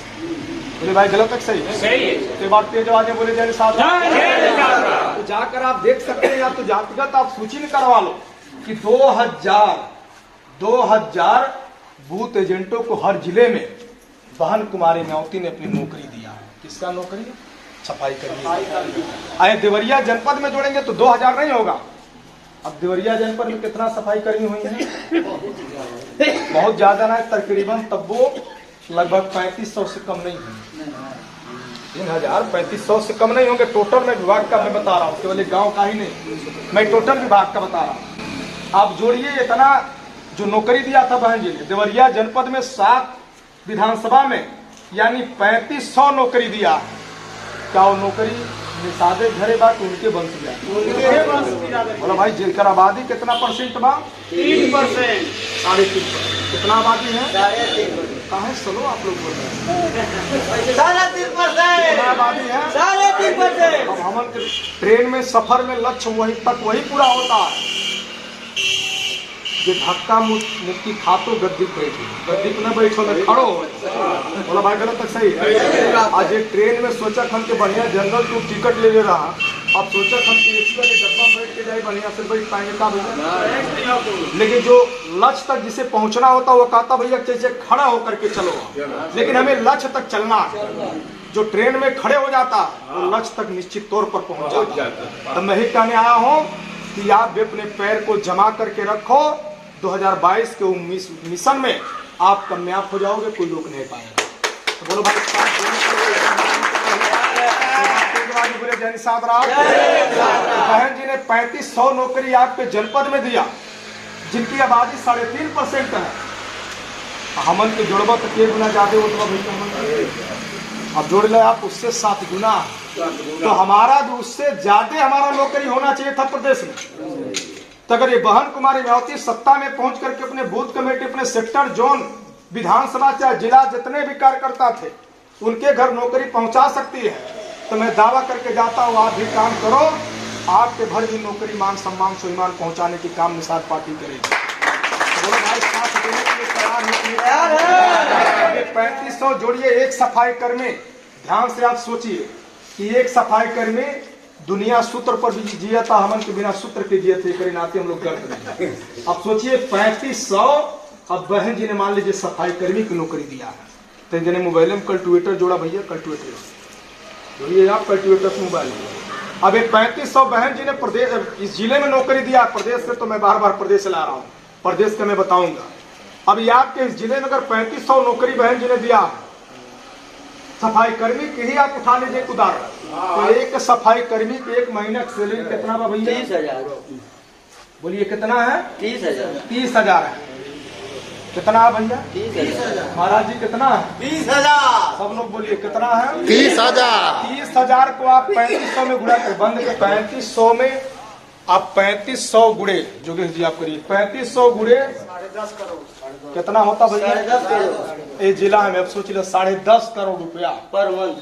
बोले भाई गलत है सही है? सही है। तो बात तेज आवाजें बोले जय निषाद राज। तो जाकर आप देख सकते हैं, या तो जातिगत आप सूची में करवा लो कि 2000 बूथ एजेंटों को हर जिले में बहन कुमारी न्यावती ने अपनी नौकरी दिया है। किसका नौकरी? सफाई कर्मी। आए देवरिया जनपद में जोड़ेंगे तो 2000 नहीं होगा। अब देवरिया जनपद में कितना सफाई कर्मी हुई है? बहुत ज्यादा ना, तकरीबन तब वो लगभग 3500 से कम नहीं है। 3500 से कम नहीं होंगे टोटल। मैं विभाग का मैं बता रहा हूँ, केवल गांव का ही नहीं, मैं टोटल विभाग का बता रहा हूँ। आप जोड़िए इतना जो नौकरी दिया था बहन जी ने देवरिया जनपद में 7 विधानसभा में, यानी 3500 नौकरी दिया। क्या वो नौकरी निषादे घरे बा कि उनके बंश गया? बोला भाई जेकर आबादी कितना परसेंट बा? 3%। 3.5%। कितना आबादी है? 3.5%। कहाँ है? सुनो आप लोग बोल रहे हैं 3.5%। कितना आबादी है? 3.5%। अब हम ट्रेन में सफर में लक्ष्य वही पूरा होता है। ये धक्का मुक्की खातो गद्दी बैठो, गद्दी पे न बैठो न खड़ो। बोला भाई गलत तक सही है? आज ये ट्रेन में सोचा हम के बढ़िया जनरल तू टिकट ले रहा, अब सोचा हम के एसी वाले डब्बा में बैठ के जाए बढ़िया से बैठ पाएंगे का भैया? लेकिन जो लक्ष्य तक जिसे पहुंचना होता वो कहता भैया जैसे खड़ा होकर के चलो, लेकिन हमें लक्ष्य तक चलना है। जो ट्रेन में खड़े हो जाता वो लक्ष्य तक निश्चित तौर पर पहुंच जाता। तो मैं ही कहने आया हूँ कि आप भी अपने पैर को जमा करके रखो। 2022 के मिशन में आप कामयाब हो जाओगे, कोई रोक नहीं पाएगा। तो बोलो भाई बोले जय निषाद राज। बहन जी ने 3500 नौकरी आपके जनपद में दिया, जिनकी आबादी 3.5% है। हमन के जोड़बा तो 1 गुना ज्यादा होता भाई। अब जोड़ ले आप उससे 7 गुना, तो हमारा उससे ज्यादा हमारा नौकरी होना चाहिए था प्रदेश में। तो अगर ये बहन कुमारी न्यावती सत्ता में पहुंच करके अपने बूथ कमेटी, अपने सेक्टर, जोन, विधानसभा चाहे जिला जितने भी कार्यकर्ता थे उनके घर नौकरी पहुंचा सकती है, तो मैं दावा करके जाता हूं आप भी काम करो। आपके भर भी नौकरी, मान सम्मान, स्वाभिमान पहुंचाने की काम निषाद पार्टी करेगी। बोलो भाई साथ देने के लिए तैयार है? 3500 जोड़िए एक सफाई कर्मी। ध्यान से आप सोचिए कि एक सफाई कर्मी दुनिया सूत्र पर भी जिया था, हमन के बिना सूत्र के जिए थे, करे नाते हम लोग गर्व करें। अब सोचिए 3500, अब बहन जी ने मान लीजिए सफाई कर्मी की नौकरी दिया है। तो जिन्हें मोबाइल में कल्टिवेटर जोड़ा भैया, कल्टिवेटर जोड़िए आप, कल्टिवेटर से मोबाइल। अब ये 3500 बहन जी ने प्रदेश इस जिले में नौकरी दिया। प्रदेश से तो मैं बार बार प्रदेश ला रहा हूँ, प्रदेश का मैं बताऊंगा। अब ये आपके इस जिले में अगर 3500 नौकरी बहन जी ने दिया सफाई कर्मी की ही आप उठा लीजिए उदाहरण, तो एक सफाई कर्मी की 1 महीने की सैलरी कितना बा भैया? 30,000। बोलिए कितना है? 30,000। 30,000 है। कितना है भैया? 30,000। महाराज जी कितना है? 20,000। सब लोग बोलिए कितना है? 30,000। 30,000 को आप 3500 में गुणा कर, बंद के 3500 में आप 3500 गुड़े, जोगेश जी आप करिए 3500 गुड़े 10.5 करोड़ कितना होता भैया? 10.5 करोड़। ये जिला में अब सोच लो 10.5 करोड़ रुपया पर मंथ।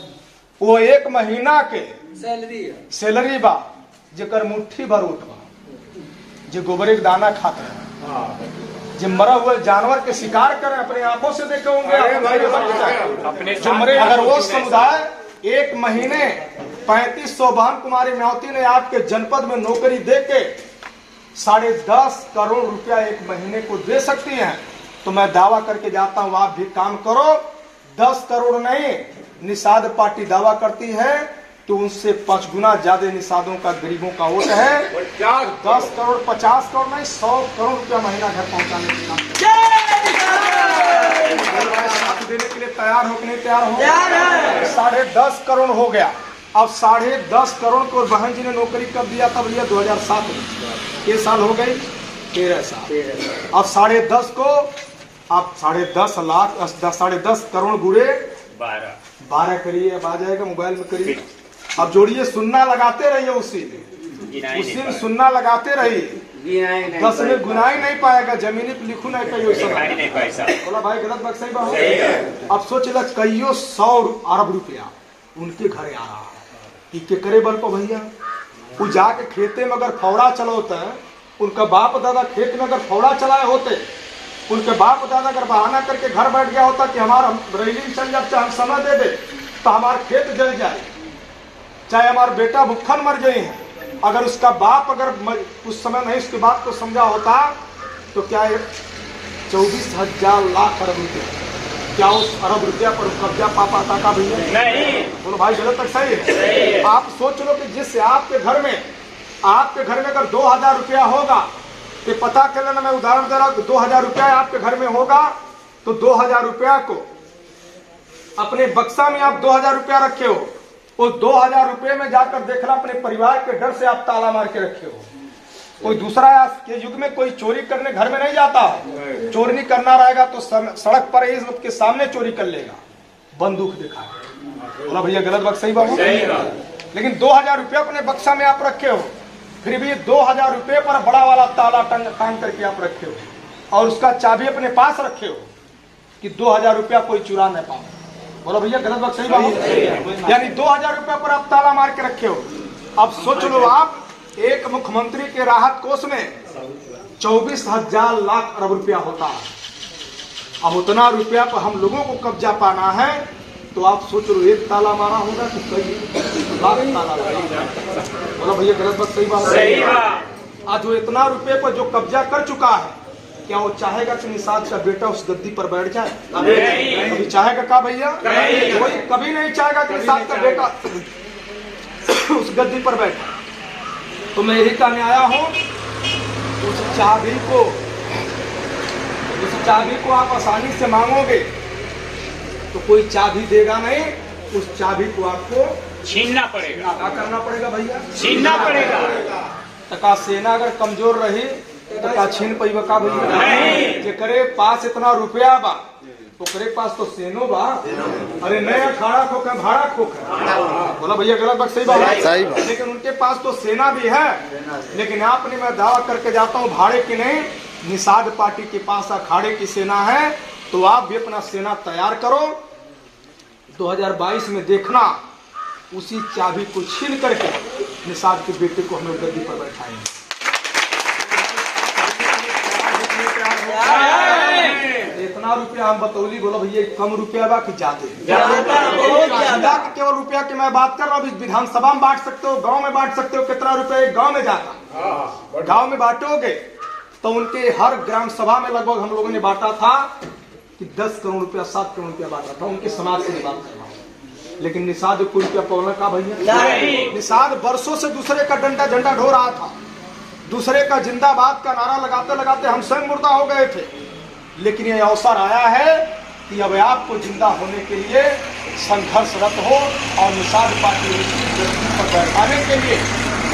वो 1 महीना के सैलरी सैलरी बा, जेकर मुट्ठी भर उठ बा, जे गोबर एक दाना खाते हैं। जो मरा हुए जानवर के शिकार करें, अपने आंखों से देखे होंगे अपने जो मरे। अगर वो समुदाय एक महीने 3500 बहन कुमारी म्यावती ने आपके जनपद में नौकरी देके 10.5 करोड़ रुपया एक महीने को दे सकती हैं, तो मैं दावा करके जाता हूं आप भी काम करो। 10 करोड़ नहीं, निषाद पार्टी दावा करती है कि उनसे 5 गुना ज्यादा निषादों का गरीबों का वोट है। 10 करोड़ 50 करोड़ नहीं, 100 करोड़ रुपया महीना घर पहुंचाने के काम साथ देने के लिए तैयार हो कि नहीं तैयार हो? 10.5 करोड़ हो गया। अब 10.5 करोड़ को बहन जी ने नौकरी कब दिया था भैया? 2007 में। ये साल हो गई 13 साल। अब 10.5 को आप 10.5 लाख 10.5 करोड़ गुड़े 12 करिए, अब आ जाएगा मोबाइल में करिए। अब जोड़िए, सुन्ना लगाते रहिए, उसी में सुन्ना लगाते रहिए। 10 में गुनाई नहीं पाएगा, जमीनी पे लिखू नहीं कहियो बोला भाई गलत बात सही बात। अब सोच ला कईयों 100 अरब रुपया उनके घरे आ रहा है कि करे बल को भैया। वो जाके खेते में अगर फौड़ा चलाते हैं, उनका बाप दादा खेत में अगर फौड़ा चलाए होते, उनके बाप दादा अगर बहाना करके घर बैठ गया होता कि हमारा रैली चल जाए, हम समय दे दे तो हमारा खेत जल जाए, चाहे हमारा बेटा भूखन मर जाए हैं। अगर उसका बाप अगर उस समय नहीं उसकी बात को समझा होता तो क्या 24,000 लाख अरब रुपया, क्या उस अरब रुपया पर कब्जा पा पाता का भैया? नहीं। बोलो भाई गलत तक सही है? आप सोच लो कि जिससे आपके घर में अगर 2000 रुपया होगा तो पता कर लेना, मैं उदाहरण दे रहा हूं, 2000 रुपया आपके घर में होगा तो 2000 रुपया को अपने बक्सा में आप 2000 रुपया रखे हो, उस 2000 रुपये में जाकर देखना अपने परिवार के डर से आप ताला मार के रखे हो। कोई दूसरा आज के युग में कोई चोरी करने घर में नहीं जाता। चोरी नहीं करना रहेगा तो सड़क पर ही उसके सामने चोरी कर लेगा, बंदूक दिखा। बोला भैया गलत बात सही बात? लेकिन 2000 रुपया अपने बक्सा में आप रखे हो, फिर भी 2000 रुपये पर बड़ा वाला ताला टांग करके आप रखे हो और उसका चाबी अपने पास रखे हो कि 2000 रुपया कोई चुरा न पाए। बोलो भैया गलत बात सही बात? यानी 2000 रुपया पर आप ताला मार के रखे हो। अब सोच लो, आप एक मुख्यमंत्री के राहत कोष में 24,000 लाख अरब रुपया होता है। अब उतना रुपया पर हम लोगों को कब्जा पाना है तो आप सोच लो, एक ताला मारा होगा तो कई लाख ताला लगा। बोलो भैया गलत बात सही बात? आज वो इतना रुपये पर जो कब्जा कर चुका है, क्या वो चाहेगा कि निषाद का बेटा उस गद्दी पर बैठ जाए? कभी चाहेगा का भैया? कोई कभी नहीं चाहेगा कि निषाद का बेटा उस गद्दी पर बैठे। तो मैं यही कहने आया हूं, उस चाबी को आप आसानी से मांगोगे तो कोई चाबी देगा नहीं, उस चाबी को आपको छीनना पड़ेगा। क्या करना पड़ेगा भैया? छीनना पड़ेगा। तका सेना अगर कमजोर रही तो का छीन पैबा का भैया? जेकरे पास इतना रुपया बा ओकरे पास तो सेनो बा। अरे नया अखाड़ा खोकर भाड़ा खोकर। बोला भैया गलत बात सही बात? सही बात। लेकिन उनके पास तो सेना भी है, लेकिन आपने मैं दावा करके जाता हूँ भाड़े की नहीं, निषाद पार्टी के पास अखाड़े की सेना है। तो आप भी अपना सेना तैयार करो। 2022 में देखना उसी चाबी को छीन करके निषाद के बेटे को हम लोग गद्दी पर बैठाएंगे। इतना रुपया हम बतौली, बोलो भैया कम रुपया बा कि ज्यादा? केवल रुपया की मैं बात कर रहा हूँ। विधानसभा में बांट सकते हो, गांव में बांट सकते हो। कितना रुपया एक गांव में जाता? गांव में बांटोगे तो उनके हर ग्राम सभा में लगभग हम लोगों ने बांटा था कि 10 करोड़ रुपया 7 करोड़ रुपया बांटा था। उनके समाज से बात कर रहा हूँ। लेकिन निषाद कोई रुपया पौना का भैया? निषाद वर्षों से दूसरे का डंडा झंडा ढो रहा था, दूसरे का जिंदाबाद का नारा लगाते लगाते हम स्वयं मुर्दा हो गए थे। लेकिन ये अवसर आया है कि अब आपको जिंदा होने के लिए संघर्षरत हो और निषाद पार्टी पर बैठाने के लिए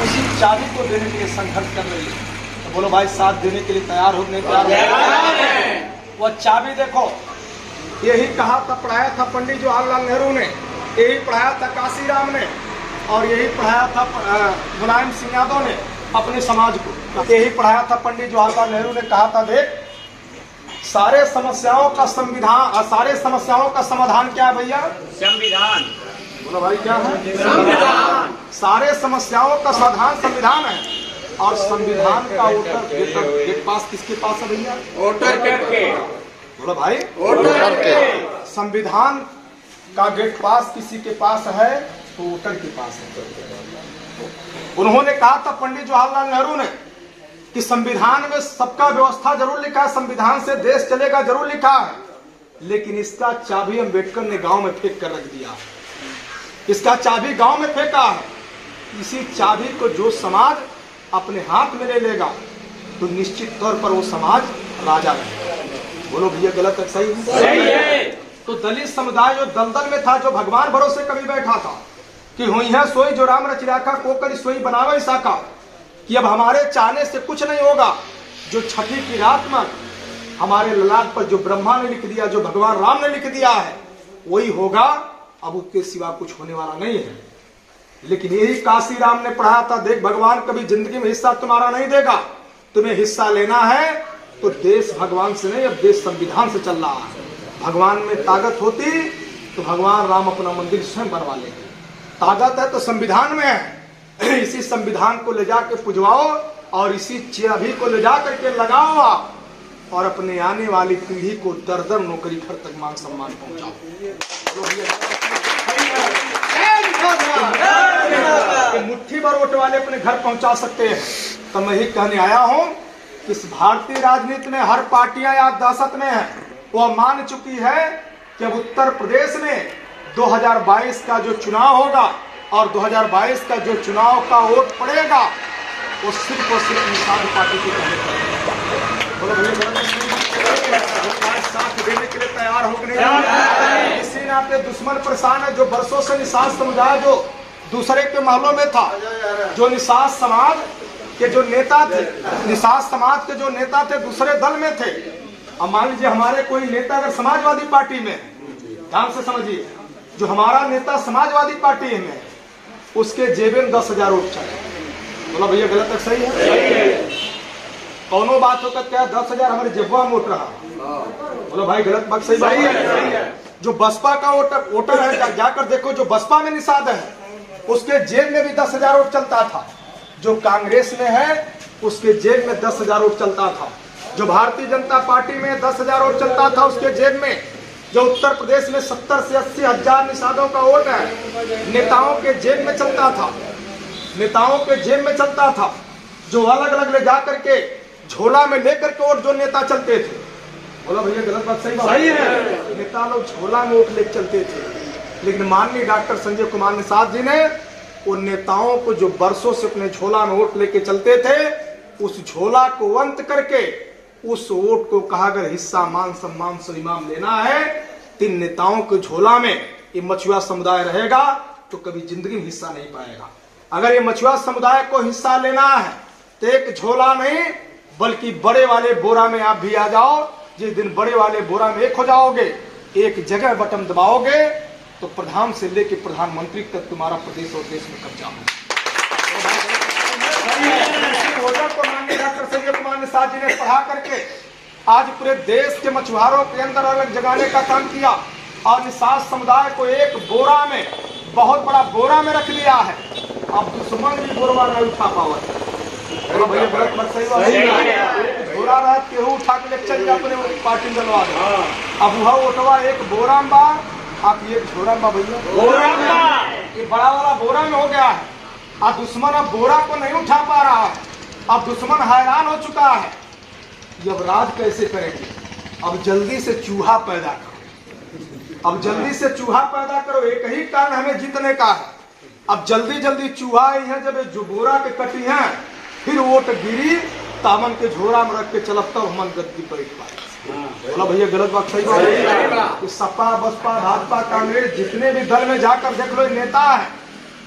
उसी चाबी को देने के लिए संघर्ष कर रही है। तो बोलो भाई साथ देने के लिए तैयार हो? नहीं तैयार है? वो चाबी देखो, यही कहा था, पढ़ाया था पंडित जवाहरलाल नेहरू ने, यही पढ़ाया था काशीराम ने, और यही पढ़ाया था मुलायम सिंह यादव ने अपने समाज को। यही पढ़ाया था पंडित जवाहरलाल नेहरू ने, कहा था देख सारे समस्याओं का समाधान क्या है भैया? संविधान। बोलो भाई क्या है? संविधान। सारे समस्याओं का समाधान संविधान है। और संविधान का गेट पास किसके पास है भैया? वोटर करके बोलो भाई, वोटर के। संविधान का गेट पास किसी के पास है तो वोटर के पास है। उन्होंने कहा था पंडित जवाहरलाल नेहरू ने कि संविधान में सबका व्यवस्था जरूर लिखा है, संविधान से देश चलेगा जरूर लिखा है, लेकिन इसका चाबी अम्बेडकर ने गांव में फेंक कर रख दिया। इसका चाबी गांव में फेंका है। इसी चाबी को जो समाज अपने हाथ में ले लेगा तो निश्चित तौर पर वो समाज राजा रहेगा। बोलो भैया, गलत है सही? सही है। तो दलित समुदाय जो दलदल में था, जो भगवान भरोसे कभी बैठा था कि हुई है सोई जो राम रच राखा, को कर सोई बनावे साका, कि अब हमारे चाहने से कुछ नहीं होगा। जो छठी की रात में हमारे ललाट पर जो ब्रह्मा ने लिख दिया, जो भगवान राम ने लिख दिया है, वही होगा। अब उसके सिवा कुछ होने वाला नहीं है। लेकिन यही काशी राम ने पढ़ाया था, देख भगवान कभी जिंदगी में हिस्सा तुम्हारा नहीं देगा, तुम्हें हिस्सा लेना है तो देश भगवान से नहीं, अब देश संविधान से चल रहा है। भगवान में ताकत होती तो भगवान राम अपना मंदिर स्वयं बनवा लेंगे। ताकत है तो संविधान में है। इसी संविधान को ले जाके पुजवाओ और इसी चाबी को ले जा करके लगाओ आप, और अपने आने वाली पीढ़ी को दर दर नौकरी घर तक मान सम्मान पहुंचाओ। मुट्ठी भर वोट वाले अपने घर पहुंचा सकते हैं। तो मैं ही कहने आया हूं कि इस भारतीय राजनीति में हर पार्टियां या दहशत में है। वो मान चुकी है कि अब उत्तर प्रदेश में 2022 का जो चुनाव होगा और 2022 का जो चुनाव का वोट पड़ेगा वो सिर्फ और सिर्फ निषाद पार्टी के कहने पर साथ देने के लिए तैयार हो गए। इसी नाते दुश्मन परेशान है। जो बरसों से निषाद समुदाय जो दूसरे के महलों में था, जो निषाद समाज के जो नेता थे, निषाद समाज के जो नेता थे दूसरे दल में थे। अब मान लीजिए हमारे कोई नेता अगर समाजवादी पार्टी में, ध्यान से समझिए, जो हमारा नेता समाजवादी पार्टी में, उसके जेबे में 10,000 वोट चाहिए। बोला भैया, गलत है सही है? कौनो बात होकर क्या 10,000 हमारे जेबुआ में वोट रहा? बोलो भाई, गलत बात सही भाई है। जो बसपा का वोटर है, जाकर देखो, जो बसपा में निषाद है उसके जेब में भी 10,000 वोट चलता था। जो कांग्रेस में है उसके जेब में 10,000 वोट चलता था। जो भारतीय जनता पार्टी में 10,000 वोट चलता था उसके जेब में। जो उत्तर प्रदेश में 70 से 80 हजार निषादों का वोट है, नेताओं के जेब में चलता था, नेताओं के जेब में चलता था। जो अलग अलग ले जा करके झोला में लेकर के वोट जो नेता चलते थे। बोला भैया, गलत बात सही है? नेता लोग झोला में वोट लेकर चलते थे, लेकिन माननीय डॉक्टर संजय कुमार निषाद जी ने उन नेताओं को जो बरसों से अपने झोला में वोट लेके चलते थे, उस झोला को अंत करके उस वोट को कहा अगर हिस्सा मान सम्मान से इमाम लेना है, 3 नेताओं के झोला में ये मछुआ समुदाय रहेगा तो कभी जिंदगी में हिस्सा नहीं पाएगा। अगर ये मछुआ समुदाय को हिस्सा लेना है तो एक झोला नहीं बल्कि बड़े वाले बोरा में आप भी आ जाओ। जिस दिन बड़े वाले बोरा में एक हो जाओगे, एक जगह बटन दबाओगे तो प्रधान से लेकर प्रधानमंत्री तक तुम्हारा प्रदेश और देश में कब्जा होगा। को माननीय डॉक्टर संजय कुमार निषाद जी ने पढ़ा करके आज पूरे देश के मछुआरों के अंदर अलग जगाने का काम किया और निषाद समुदाय को एक बोरा में, बहुत बड़ा बोरा में रख दिया है। अब दुश्मन भी बोरा नहीं उठा पावा। भैया, गलत मत सही बोरा रहा केहू उठा के चल अपने पार्टी जलवा दो। अब वह उठवा एक बोरा में बा, आप ये झोरा में भैया, ये बड़ा वाला बोरा में हो गया है। अब दुश्मन अब बोरा को नहीं उठा पा रहा है। अब दुश्मन हैरान हो चुका है, ये अब राज कैसे करेंगे? अब जल्दी से चूहा पैदा करो, अब जल्दी से चूहा पैदा करो। एक ही कारण हमें जीतने का है। अब जल्दी जल्दी चूहा ही है, जब जो बोरा के कटी है फिर वोट गिरी तामन के झोरा में रख के चलब तब हम गद्दी पर बैठ पाए। बोला भैया, गलत बात सही बात है? सपा बसपा भाजपा कांग्रेस जितने भी दल में जाकर देख लो नेता है,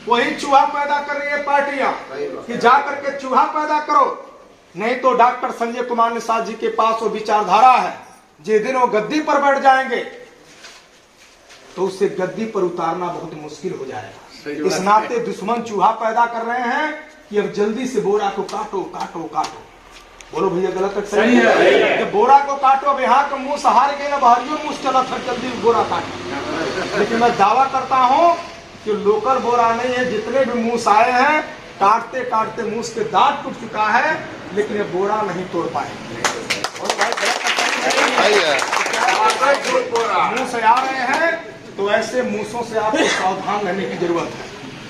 वही चूहा पैदा कर रही है पार्टियां कि जाकर के चूहा पैदा करो। नहीं तो डॉक्टर संजय कुमार निषाद जी के पास वो विचारधारा है, जिस दिन वो गद्दी पर बैठ जाएंगे तो उसे गद्दी पर उतारना बहुत मुश्किल हो जाएगा। इस नाते दुश्मन चूहा पैदा कर रहे हैं कि अब जल्दी से बोरा को काटो काटो काटो। बोलो भैया, गलत है सही है? जब बोरा को काटो, अब यहाँ का मुंह सहार गए ना, बाहरियों मुंह चला था, जल्दी बोरा काटो। लेकिन मैं दावा करता हूँ कि लोकल बोरा नहीं है, जितने भी मूस आए हैं काटते काटते मुंह के दांत टूट चुका है, लेकिन ये बोरा नहीं तोड़ पाए। मुंह से आ रहे हैं तो ऐसे मूसों से आपको सावधान रहने की जरूरत है।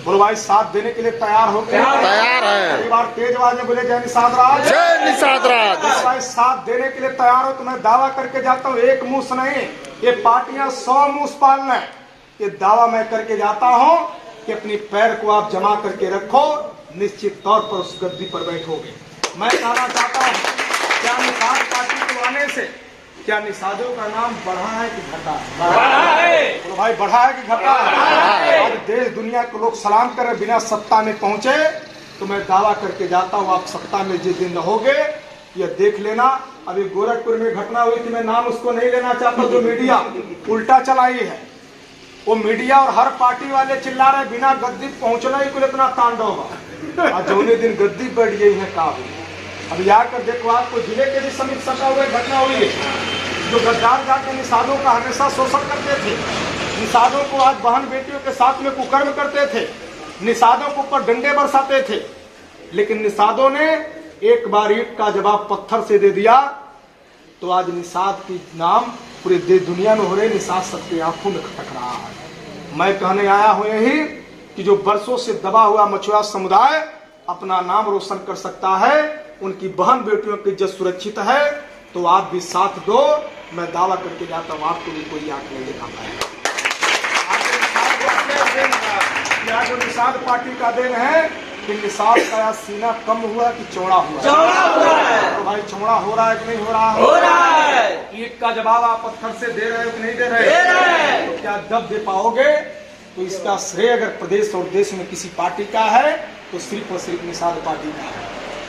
बोलो भाई, साथ देने के लिए तैयार हो? तैयार है। कई बार तेज आवाज में बोले जय निषाद राज। जय निषाद राज। भाई साथ देने के लिए तैयार हो तो मैं दावा करके जाता हूँ, एक मूस नहीं, ये पार्टियां 100 मूस पालना है। ये दावा मैं करके जाता हूँ कि अपनी पैर को आप जमा करके रखो, निश्चित तौर पर उस गद्दी पर बैठोगे। मैं कहना चाहता हूँ, क्या निषाद पार्टी को आने से क्या निषादों का नाम बढ़ा है कि घटा है? बढ़ा है। तो भाई बढ़ा है कि घटा है? और देश दुनिया के लोग सलाम कर बिना सत्ता में पहुंचे, तो मैं दावा करके जाता हूँ आप सत्ता में जिस दिन रहोगे, यह देख लेना। अभी गोरखपुर में घटना हुई थी, मैं नाम उसको नहीं लेना चाहता, जो मीडिया उल्टा चलाई है, वो मीडिया और हर पार्टी वाले चिल्ला रहे बिना गद्दी पहुंचना ही कुल इतना तांडव। और जौने दिन गद्दी बढ़ गई है काबू। अब जाकर देखो, आपको जिले के भी समीप सटा हुए घटना हुई है, जो गद्दार जाके निषादों का हमेशा शोषण करते थे, निषादों को आज बहन बेटियों के साथ में कुकर्म करते थे, निषादों के ऊपर डंडे बरसाते थे, लेकिन निषादों ने एक बार ईंट का जवाब पत्थर से दे दिया, तो आज निषाद की नाम पूरे देश दुनिया में हो रहे, निषाद सबकी आंखों में खटक रहा है। मैं कहने आया हूं यही कि जो बरसों से दबा हुआ मछुआरा समुदाय अपना नाम रोशन कर सकता है, उनकी बहन बेटियों की इज्जत सुरक्षित है, तो आप भी साथ दो। मैं दावा करके जाता हूँ आपको भी कोई आंख नहीं दिखा पाएगा। जो निषाद पार्टी का देन है कि निषाद का सीना कम हुआ कि चौड़ा हुआ? तो भाई चौड़ा हो रहा है कि नहीं हो रहा? हो रहा है। ईंट का जवाब आप पत्थर से दे रहे हो कि नहीं दे रहे? तो क्या दब दे पाओगे? तो इसका श्रेय अगर प्रदेश और देश में किसी पार्टी का है तो सिर्फ और सिर्फ निषाद पार्टी का है।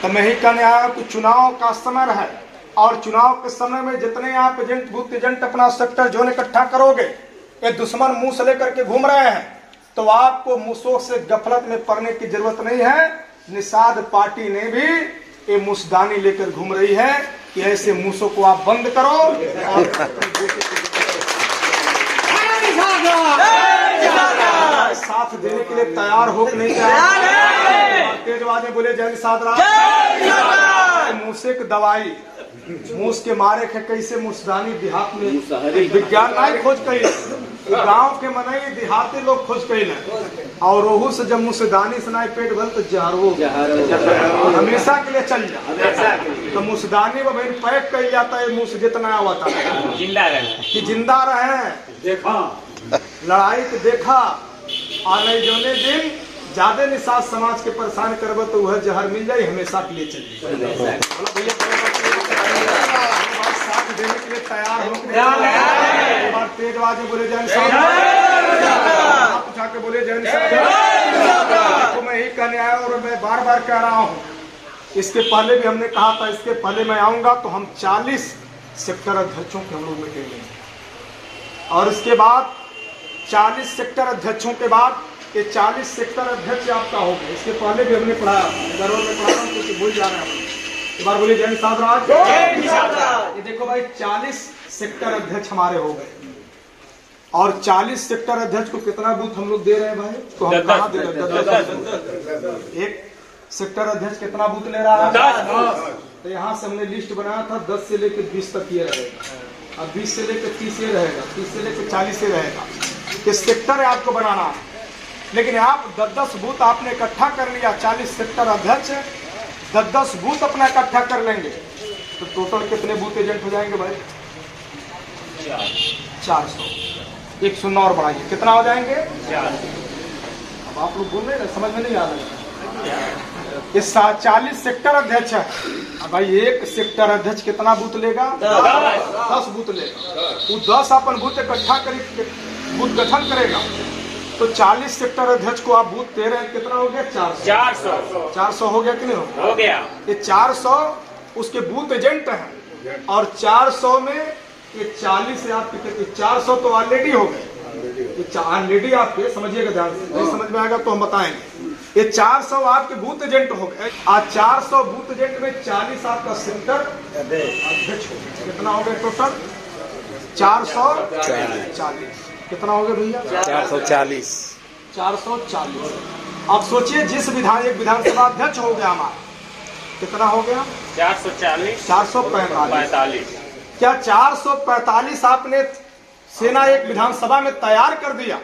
तो मैं ही कहने आया कि चुनाव का समय है, और चुनाव के समय में जितने आप एजेंट बूथ एजेंट अपना सेक्टर जोन इकट्ठा करोगे, ये दुश्मन मुंह से लेकर के घूम रहे हैं, तो आपको मुसों से गफलत में पड़ने की जरूरत नहीं है। निषाद पार्टी ने भी ये मुसदानी लेकर घूम रही है कि ऐसे मुसों को आप बंद करो और साथ देने के लिए तैयार हो कि नहीं तैयार? तेज आवाज में बोले जय निषाद राज। मूसे की दवाई मूस के मारे के कैसे मुसदानी देहात में विज्ञान नहीं खोज कई, गांव के मनई देहाती लोग खोज कई, और रोहू से जब मुसदानी से नहीं पेट भर तो जहरो हमेशा के लिए चल जा। तो मुसदानी में भाई पैक कही जाता है, मुंह से जितना आवता है जिंदा रहे कि जिंदा रहे। देखा लड़ाई के देखा, आने जोने दिन ज्यादा निषाद समाज के परेशान करबो तो वह जहर मिल जाए, हमेशा के लिए चलिए। साथ देने के लिए तैयार हो? एक बार तेज आवाज में बोले जय निषाद, हाथ उठा के बोले जय निषाद। तो मैं यही कहने आया और मैं बार बार कह रहा हूँ, इसके पहले भी हमने कहा था, इसके पहले मैं आऊंगा तो हम 40 सेक्टर अध्यक्षों के हम लोग मिटेंगे, और इसके बाद 40 सेक्टर अध्यक्षों के बाद ये 40 सेक्टर अध्यक्ष आपका हो गया। इसके पहले भी हमने पढ़ा, घरों में पढ़ा हूँ क्योंकि भूल जा रहे हैं। एक बार बोलिए जय निषाद राज। ये देखो भाई 40 सेक्टर अध्यक्ष हमारे हो गए, और 40 सेक्टर अध्यक्ष को कितना बूथ हम लोग दे रहे हैं भाई? तो हम कहाँ दे रहे हैं? एक सेक्टर अध्यक्ष कितना बूथ ले रहा है? 10। तो यहाँ से हमने लिस्ट बनाया था 10 से लेकर 20 तक ये रहेगा, अब 20 से लेकर 30 ये रहेगा, 30 से लेकर 40 ये रहेगा। ये सेक्टर है आपको बनाना है, लेकिन आप 10-10 बूथ आपने इकट्ठा कर लिया, 40 सेक्टर अध्यक्ष 10-10 बूथ अपना इकट्ठा कर लेंगे, तो टोटल कितने बूथ एजेंट हो जाएंगे भाई? 400। 109 और बढ़ाइए, कितना हो जाएंगे? 400। अब आप लोग बोल रहे हैं, समझ में नहीं आ रहा। ये 40 सेक्टर अध्यक्ष है। अब भाई एक सेक्टर अध्यक्ष कितना बूथ लेगा? 10 बूथ लेगा। वो 10 अपन बूथ इकट्ठा कर बूथ गठन करेगा, तो 40 सेक्टर अध्यक्ष को आप बूथ दे रहे हैं, कितना हो गया? 400। 400 हो गया कि नहीं हो गया? ये 400 उसके बूथ एजेंट हैं, और 400 में ये 40 से आप कितने? 400 तो ऑलरेडी हो गए, ऑलरेडी आपके, समझिएगा ध्यान से, नहीं समझ में आएगा तो हम बताएंगे। ये 400 आपके बूथ एजेंट हो गए, आज 400 बूथ एजेंट में 40 आपका सेक्टर अध्यक्ष हो गया। कितना हो गया टोटल? 440। कितना हो गया भैया? 440। अब सोचिए जिस विधानसभा अध्यक्ष हो गया हमारा, कितना हो गया? 440 445। क्या 445 आपने सेना एक विधानसभा में तैयार कर दिया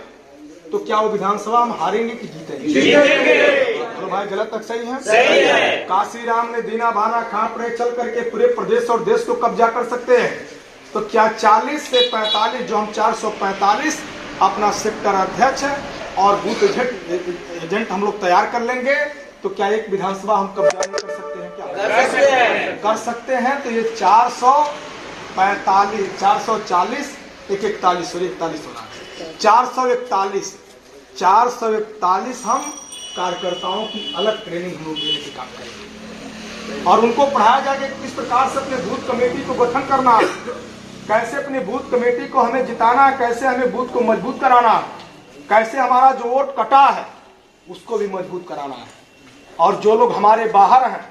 तो क्या वो विधानसभा हम हारेंगे कि जीतेंगे? तो भाई गलत तक सही है? सही है। काशी राम ने दीना भाना कांप रहे चल करके पूरे प्रदेश और देश को कब्जा कर सकते हैं, तो क्या 40 से 45 जो हम 445 अपना सेक्टर अध्यक्ष और बूथ एजेंट हम लोग तैयार कर लेंगे तो क्या एक विधानसभा हम कब्जा नहीं कर सकते हैं? क्या कर सकते हैं? तो ये 445 440 41 होना 441 हम कार्यकर्ताओं की अलग ट्रेनिंग हम लोग देने के काम करेंगे और उनको पढ़ाया जाएगा किस प्रकार से अपने बूथ कमेटी को गठन करना है, कैसे अपने बूथ कमेटी को हमें जिताना है, कैसे हमें बूथ को मजबूत कराना है, कैसे हमारा जो वोट कटा है उसको भी मजबूत कराना है और जो लोग हमारे बाहर हैं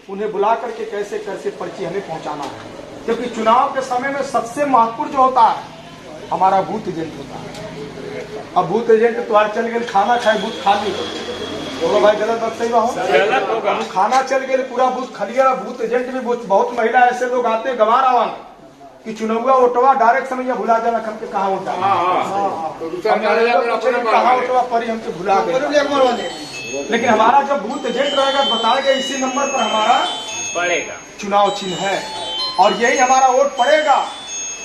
उन्हें बुला करके कैसे कैसे पर्ची हमें पहुंचाना है, क्योंकि चुनाव के समय में सबसे महत्वपूर्ण जो होता है हमारा बूथ एजेंट होता है। अब बूथ एजेंट तो आज चल गए खाना खाए बूथ खाली, बोलो भाई गलत बात सही हो? गलत होगा। खाना चल गए पूरा बूथ खाली, बूथ एजेंट भी बहुत महिला ऐसे लोग आते हैं गंवार आवान कि चुनाव वोटवा डायरेक्ट समय भुला जाना हमके कहाँ वोटा कहाँ वोटवा परी हमके भुला गए। लेकिन हमारा जब बूथ एजेंट रहेगा बताएगा इसी नंबर पर हमारा पड़ेगा चुनाव चिन्ह है और यही हमारा वोट पड़ेगा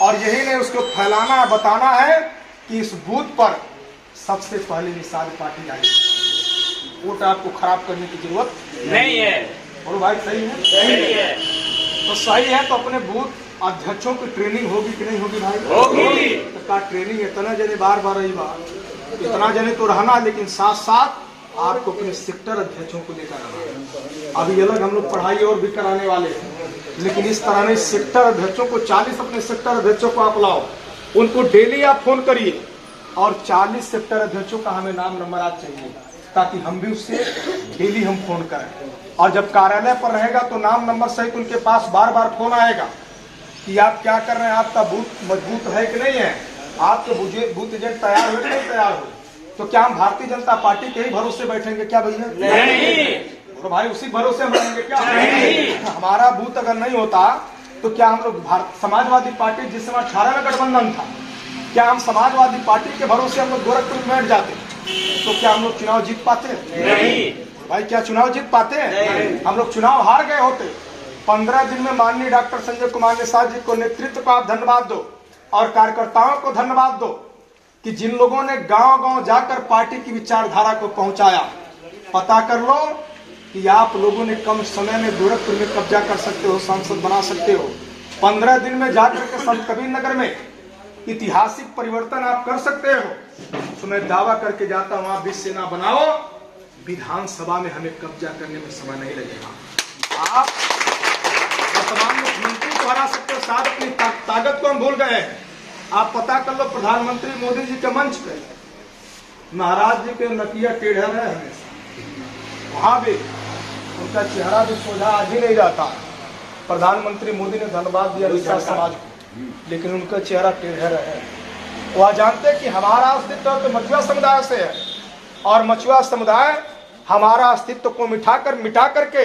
और यही ने उसको फैलाना है, बताना है कि इस बूथ पर सबसे पहले निषाद पार्टी आई। वोट आपको खराब करने की जरूरत नहीं है। और भाई सही है? सही है। तो सही है तो अपने बूथ अध्यक्षों की ट्रेनिंग होगी कि नहीं होगी भाई? होगी। तो का ट्रेनिंग इतना जने बार रही बात इतना जने तो रहना, लेकिन साथ साथ आपको अपने सेक्टर अध्यक्षों को लेकर आना। अभी अलग हम लोग पढ़ाई और भी कराने वाले हैं, लेकिन इस तरह नहीं सेक्टर अध्यक्षों को 40 अपने सेक्टर अध्यक्षों को आप लाओ, उनको डेली आप फोन करिए और 40 सेक्टर अध्यक्षों का हमें नाम नंबर आज चाहिए ताकि हम भी उससे डेली हम फोन करें और जब कार्यालय पर रहेगा तो नाम नंबर सहित उनके पास बार बार फोन आएगा कि आप क्या कर रहे हैं, आपका बूथ मजबूत है कि नहीं है, आपके बूथ एजेंट तैयार हुए कि नहीं तैयार हुए। तो क्या हम भारतीय जनता पार्टी के ही भरोसे बैठेंगे क्या भैया? नहीं। तो भाई उसी भरोसे हम रहेंगे क्या? नहीं। हमारा बूथ अगर नहीं होता तो क्या हम लोग समाजवादी पार्टी जिस समय 18 में गठबंधन था, क्या हम समाजवादी पार्टी के भरोसे हम लोग गोरखपुर में बैठ जाते तो क्या हम लोग चुनाव जीत पाते? नहीं। भाई क्या चुनाव जीत पाते? हम लोग चुनाव हार गए होते। 15 दिन में माननीय डॉक्टर संजय कुमार निषाद जी को नेतृत्व को आप धन्यवाद दो और कार्यकर्ताओं को धन्यवाद दो कि जिन लोगों ने गांव-गांव जाकर पार्टी की विचारधारा को पहुंचाया। पता कर लो कि आप लोगों ने कम समय में गोरखपुर में कब्जा कर सकते हो, सांसद बना सकते हो। 15 दिन में जाकर के संत कबीर नगर में ऐतिहासिक परिवर्तन आप कर सकते हो। तो मैं दावा करके जाता हूं आप भी सेना बनाओ, विधानसभा में हमें कब्जा करने में समय नहीं लगेगा। आप वर्तमान मुख्यमंत्री को हरा सकते हो, साथ अपनी ताकत को हम भूल गए हैं। आप पता कर लो प्रधानमंत्री मोदी जी के मंच पे महाराज जी के नकिया टेढ़ा है हमेशा, वहां भी उनका चेहरा भी सोझा आज ही नहीं रहता। प्रधानमंत्री मोदी ने धन्यवाद दिया विशाल समाज को, लेकिन उनका चेहरा टेढ़ा रहे। वह जानते कि हमारा अस्तित्व तो मछुआ समुदाय से है और मछुआ समुदाय हमारा अस्तित्व को मिटा करके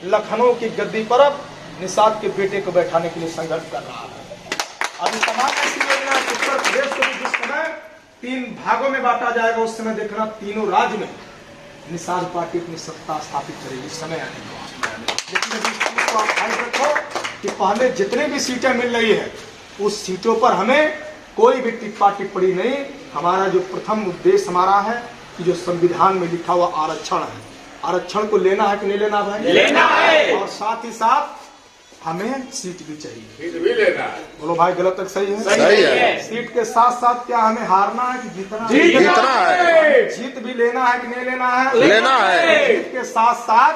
लखनऊ की गद्दी पर अब निषाद के बेटे को बैठाने के लिए संघर्ष कर रहा है। अभी तमाम ऐसी योजना उत्तर प्रदेश को भी जिस समय 3 भागों में बांटा जाएगा उस समय देखना तीनों राज्य में निषाद पार्टी अपनी सत्ता स्थापित करेगी समय आने को। लेकिन अभी इस चीज को आप ध्यान रखो कि पहले जितनी भी सीटें मिल रही है उस सीटों पर हमें कोई भी टिप्पा टिप्पणी नहीं। हमारा जो प्रथम उद्देश्य हमारा है कि जो संविधान में लिखा हुआ आरक्षण है, आरक्षण को लेना है कि नहीं लेना भाई? लेना है। और साथ ही साथ हमें सीट भी चाहिए। सीट भी लेना है। बोलो भाई गलत तक सही है? सही है। सीट के साथ साथ क्या हमें हारना है कि जीतना? जीतना है। जीत भी लेना है कि नहीं लेना है? लेना है। जीत के साथ साथ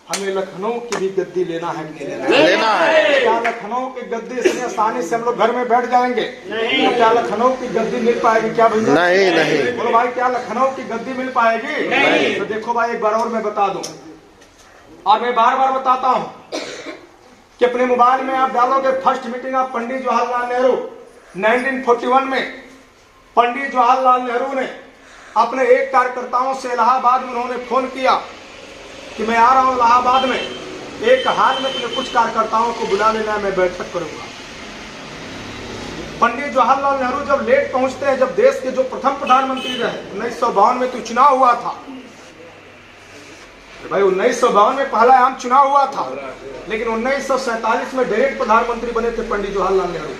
हमें लखनऊ की भी गद्दी लेना है कि नहीं लेना है? लेना है। क्या लखनऊ की गद्दी इतनी आसानी से हम लोग घर में बैठ जाएंगे? नहीं। तो क्या लखनऊ की गद्दी मिल पाएगी क्या भैया? नहीं, नहीं। बोलो भाई क्या लखनऊ की गद्दी मिल पाएगी? नहीं। तो देखो भाई एक बार और मैं बता दूं और मैं बार बार बताता हूं कि अपने मोबाइल में आप डालोगे first meeting of Pandit Jawaharlal Nehru 1941 में पंडित जवाहरलाल नेहरू ने अपने एक कार्यकर्ताओं से इलाहाबाद में उन्होंने फोन किया कि मैं आ रहा हूं इलाहाबाद में, एक हाल में तुम्हें कुछ कार्यकर्ताओं को बुला लेना, मैं बैठक करूंगा। पंडित जवाहरलाल नेहरू जब लेट पहुंचते हैं, जब देश के जो प्रथम प्रधानमंत्री रहे, 1952 में तो चुनाव हुआ था भाई, 1952 में पहला आम चुनाव हुआ था, लेकिन 1947 में डायरेक्ट प्रधानमंत्री बने थे पंडित जवाहरलाल नेहरू।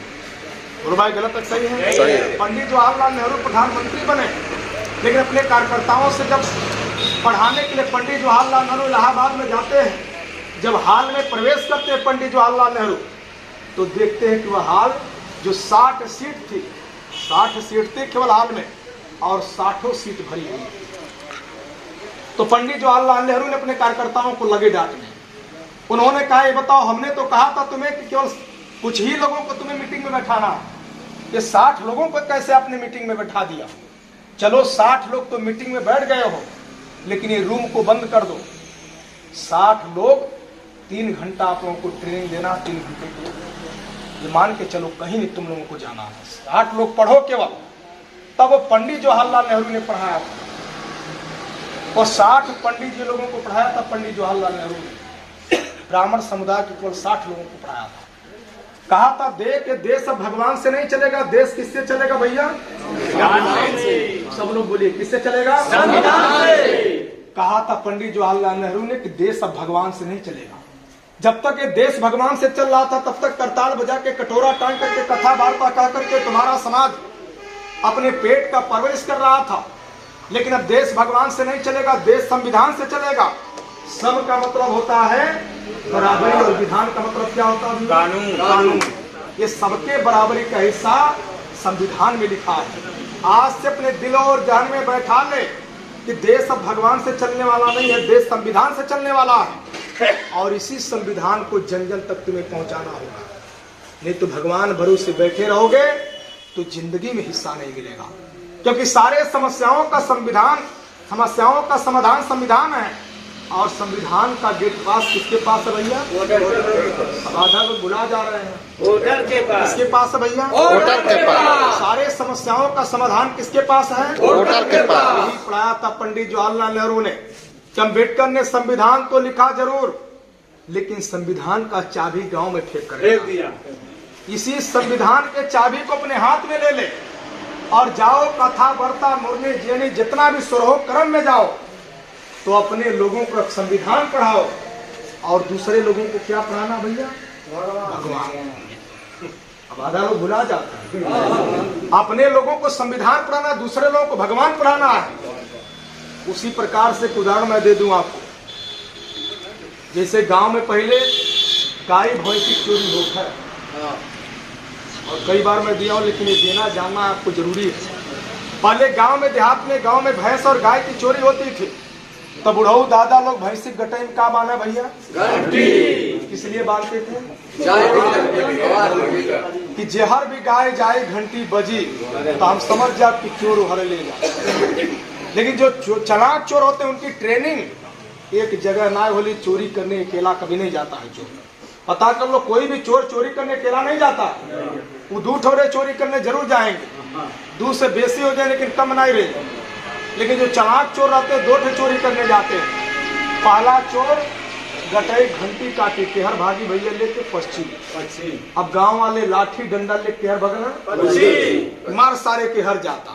बोलो भाई गलत है सही है? सही है। पंडित जवाहरलाल नेहरू प्रधानमंत्री बने, लेकिन अपने कार्यकर्ताओं से जब पढ़ाने के लिए पंडित जवाहरलाल नेहरू इलाहाबाद में जाते हैं, जब हाल में प्रवेश करते हैं पंडित जवाहरलाल नेहरू, तो देखते हैं कि वह हाल जो 60 सीट थी, 60 सीट थी केवल हाल में, और 60 सीट भरी हुई। तो पंडित जवाहरलाल नेहरू ने अपने कार्यकर्ताओं को लगे डांटने। उन्होंने कहा, ये बताओ, हमने तो कहा था तुम्हें कि केवल कुछ ही लोगों को तुम्हें मीटिंग में बैठाना है, ये 60 लोगों को कैसे आपने मीटिंग में बैठा दिया? चलो 60 लोग तो मीटिंग में बैठ गए हो, लेकिन ये रूम को बंद कर दो। 60 लोग 3 घंटा आप लोगों को ट्रेनिंग देना, 3 घंटे के, ये मान के चलो कहीं नहीं तुम लोगों को जाना है। 60 लोग पढ़ो केवल। तब वो पंडित जवाहरलाल नेहरू ने पढ़ाया था, और 60 पंडित जी लोगों को पढ़ाया था पंडित जवाहरलाल नेहरू ने। ब्राह्मण समुदाय के केवल 60 लोगों को पढ़ाया था। कहा था, देश अब भगवान से नहीं चलेगा, देश किससे चलेगा भैया? सब लोग बोलिए, किससे चलेगा? संविधान से। कहा था पंडित जवाहरलाल नेहरू ने कि देश अब भगवान से नहीं चलेगा। जब तक ये देश भगवान से चल रहा था, तब तक करताल बजा के, कटोरा टांग करके, कथा वार्ता कह करके तुम्हारा समाज अपने पेट का परवरिश कर रहा था। लेकिन अब देश भगवान से नहीं चलेगा, देश संविधान से चलेगा। सब का मतलब होता है बराबरी, और विधान का मतलब क्या होता है? कानून। कानून। ये सबके बराबरी का हिस्सा संविधान में लिखा है। आज से अपने दिल और जान में बैठा ले कि देश अब भगवान से चलने वाला नहीं है, देश संविधान से चलने वाला है, और इसी संविधान को जन जन तक तुम्हें पहुंचाना होगा। नहीं तो भगवान भरोसे बैठे रहोगे तो जिंदगी में हिस्सा नहीं मिलेगा, क्योंकि सारे समस्याओं का समाधान संविधान है। और संविधान का गेट पास किसके पास है भैया? आधा लोग बुला जा रहे हैं, वोटर के पास। किसके पास है भैया? वोटर के पास। सारे समस्याओं का समाधान किसके पास है? वोटर के पास। यही पढ़ाया था पंडित जवाहरलाल नेहरू ने। अम्बेडकर ने संविधान तो लिखा जरूर, लेकिन संविधान का चाबी गांव में फेंक दिया। इसी संविधान के चाबी को अपने हाथ में ले ले और जाओ कथा वार्ता मुरली जेनी जितना भी सुरहो कर्म में जाओ, तो अपने लोगों को संविधान पढ़ाओ, और दूसरे लोगों को क्या पढ़ाना भैया? भगवान। अब आधा लोग भुला जाते हैं। अपने लोगों को संविधान पढ़ाना, दूसरे लोगों को भगवान पढ़ाना है। उसी प्रकार से एक उदाहरण मैं दे दूं आपको। जैसे गांव में पहले गाय भैंस की चोरी होता है, और कई बार मैं दिया हूं, लेकिन ये देना जानना आपको जरूरी है। पहले गांव में, देहात में, गांव में भैंस और गाय की चोरी होती थी, तब बुढ़ऊ दादा लोग भैंसी गट्टे में क्या बांधा भैया? घंटी। किस लिए बांधते थे? कि जहर भी गाय जाए घंटी बजी, तो हम समझ जा कि चोर हर ले जा। लेकिन जो चालाक चोर होते हैं, उनकी ट्रेनिंग एक जगह ना होली, चोरी करने अकेला कभी नहीं जाता है चोर। पता कर लो, कोई भी चोर चोरी करने अकेला नहीं जाता। वो 2 ठोरे चोरी करने जरूर जाएंगे, 2 से बेसी हो जाए लेकिन कम नहीं रहे। लेकिन जो चालाक चोर रहते हैं, 2 ठे चोरी करने जाते हैं। पहला चोर गटाई घंटी काटी केहर भागी भैया लेके पश्चिम। अब गांव वाले लाठी डंडा ले केहर भगना मार सारे केहर जाता।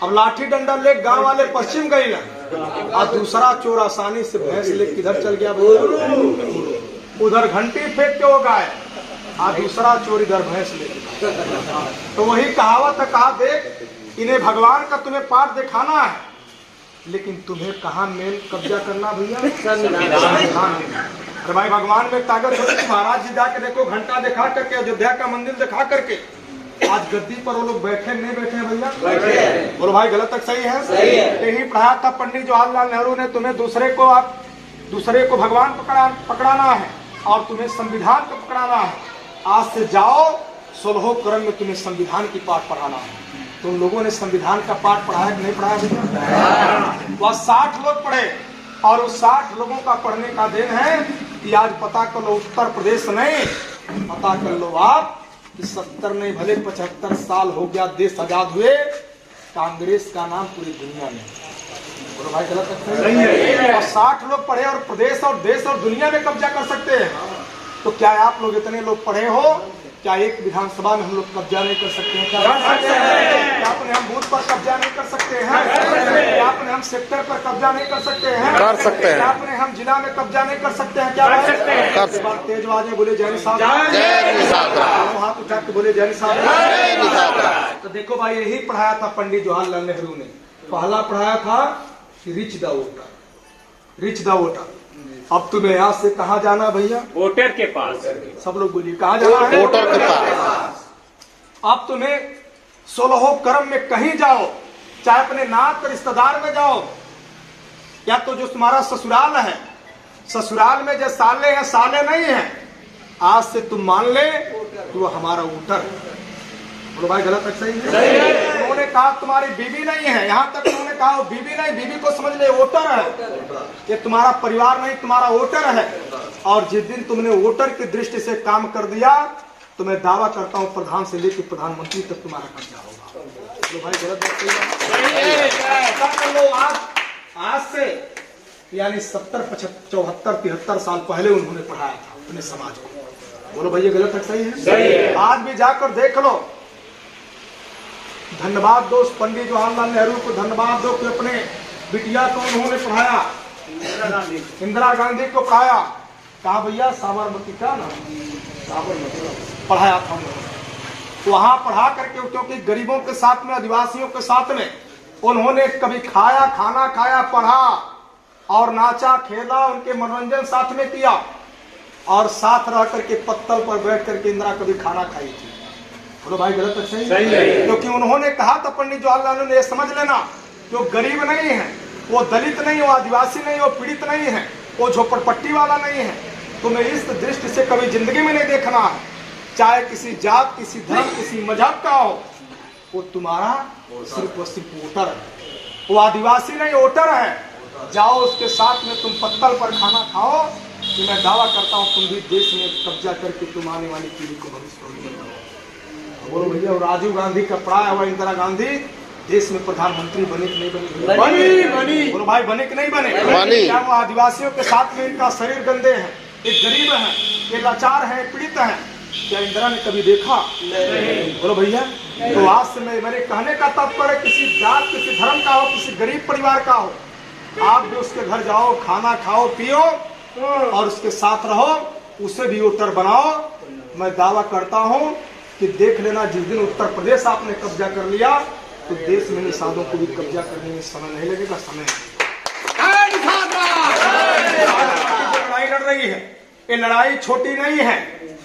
अब लाठी डंडा ले गांव वाले पश्चिम गई, और दूसरा चोर आसानी से भैंस ले किधर चल गया? उधर घंटी फेंक के हो गए, और दूसरा चोर इधर भैंस ले। तो वही कहावत है, कहा देख इन्हें भगवान का तुम्हें पाठ दिखाना है, लेकिन तुम्हें कहाँ मेन कब्जा करना भैया? संविधान। अरे भाई भगवान में ताकत होती, महाराज जी जाके देखो, घंटा दिखा करके, अयोध्या का मंदिर दिखा करके, आज गद्दी पर वो लोग बैठे नहीं बैठे हैं भैया? बैठे। बोलो भाई गलत तक सही है? सही है। यही पढ़ाया था पंडित जवाहरलाल नेहरू ने, तुम्हें दूसरे को भगवान पकड़ाना है, और तुम्हें संविधान को पकड़ाना है। आज से जाओ, 16 क्रम में तुम्हें संविधान की पाठ पढ़ाना है। तुम लोगों ने संविधान का पाठ पढ़ाया कि नहीं पढ़ाया भैया? वह 60 लोग पढ़े, और उस 60 लोगों का पढ़ने का दिन है कि आज पता कर लो, उत्तर प्रदेश नहीं, पता कर लो आप कि 70 नहीं भले 75 साल हो गया देश आजाद हुए, कांग्रेस का नाम पूरी दुनिया में। बोलो भाई गलत है? और 60 लोग पढ़े और प्रदेश और देश और दुनिया में कब्जा कर सकते हैं, तो क्या आप लोग इतने लोग पढ़े हो, क्या एक विधानसभा में हम लोग कब्जा नहीं कर सकते हैं? क्या अपने हम बूथ पर कब्जा नहीं कर सकते हैं? क्या अपने हम सेक्टर पर कब्जा नहीं कर सकते हैं? कर सकते हैं। क्या अपने हम जिला में कब्जा नहीं कर सकते हैं? क्या कर सकते हैं। कर सकते हैं। तेज आवाज में बोले जय निषाद, जय निषाद राम। हाथ उठा के बोले जय निषाद। जय निषाद राम। तो देखो भाई, यही पढ़ाया था पंडित जवाहरलाल नेहरू ने। पहला पढ़ाया था कि rich the voter, rich the voter. अब तुम्हें यहाँ से कहाँ जाना भैया? वोटर के पास। सब लोग बोलिए कहाँ जाना है? वोटर के पास। अब तुम्हें 16 कर्म में कहीं जाओ, चाहे अपने नात रिश्तेदार में जाओ, या तो जो तुम्हारा ससुराल है, ससुराल में जो साले हैं साले नहीं है, आज से तुम मान ले कि वो हमारा वोटर। बोलो भाई गलत है सही है? उन्होंने कहा तुम्हारी बीवी नहीं है, यहाँ तक उन्होंने कहा वो बीवी नहीं, बीवी को समझ ले वोटर है, ये तुम्हारा परिवार नहीं, तुम्हारा वोटर है। और जिस दिन तुमने वोटर की दृष्टि से काम कर दिया, तो मैं दावा करता हूँ प्रधान से लेकर प्रधानमंत्री तक तुम्हारा कब्जा होगा। बोलो भाई गलत बात सही है? ऐसा कर लो आज से, यानी 70, 74, 73 साल पहले उन्होंने पढ़ाया था अपने समाज को। बोलो भैया गलत है सही है? सही है। आज भी जाकर देख लो। धन्यवाद दो उस पंडित जवाहरलाल नेहरू को, धन्यवाद दो कि अपने बिटिया को उन्होंने पढ़ाया, इंदिरा गांधी को पढ़ाया। कहा भैया? साबरमती का ना, साबरमती पढ़ाया था उन्होंने। वहां पढ़ा करके, क्योंकि गरीबों के साथ में, आदिवासियों के साथ में उन्होंने कभी खाया, खाना खाया, पढ़ा और नाचा खेला, उनके मनोरंजन साथ में किया, और साथ रह करके पत्तल पर बैठ करके इंदिरा कभी खाना खाई थी। बोलो भाई गलत है सही है? क्योंकि उन्होंने कहा था पंडित जवाहरलाल नेहरू ने, ये समझ लेना, जो गरीब नहीं है, वो दलित नहीं, वो आदिवासी नहीं, वो पीड़ित नहीं है, वो झोपड़पट्टी वाला नहीं है, तुम्हें इस दृष्टि से कभी जिंदगी में नहीं देखना है। चाहे किसी जात, किसी धर्म, किसी मजहब का हो, वो तुम्हारा सिर्फ वोटर है। वो आदिवासी नहीं, वोटर है। जाओ उसके साथ में तुम पत्तल पर खाना खाओ, कि मैं दावा करता हूँ तुम भी देश में कब्जा करके तुम आने वाली पीढ़ी को भविष्य में करो। बोलो भैया, राजीव गांधी का पढ़ाया हुआ इंदिरा गांधी देश में प्रधानमंत्री बनी कि नहीं बनी? बनी। बोलो भाई बने कि नहीं बने? क्या वो आदिवासियों के साथ में इनका शरीर गंदे हैं, ये गरीब हैं, ये लाचार हैं, पीड़ित हैं, क्या इंदिरा ने कभी देखा? नहीं। बोलो भैया, तो आज से मेरे कहने का तात्पर्य, किसी जात, किसी धर्म का हो, किसी गरीब परिवार का हो, आप भी उसके घर जाओ, खाना खाओ, पियो और उसके साथ रहो, उसे भी वोटर बनाओ। मैं दावा करता हूँ कि देख लेना, जिस दिन उत्तर प्रदेश आपने कब्जा कर लिया, तो देश में निषादों को भी कब्जा करने में समय नहीं लगेगा। समय लड़ाई लड़ रही है, ये लड़ाई छोटी नहीं है,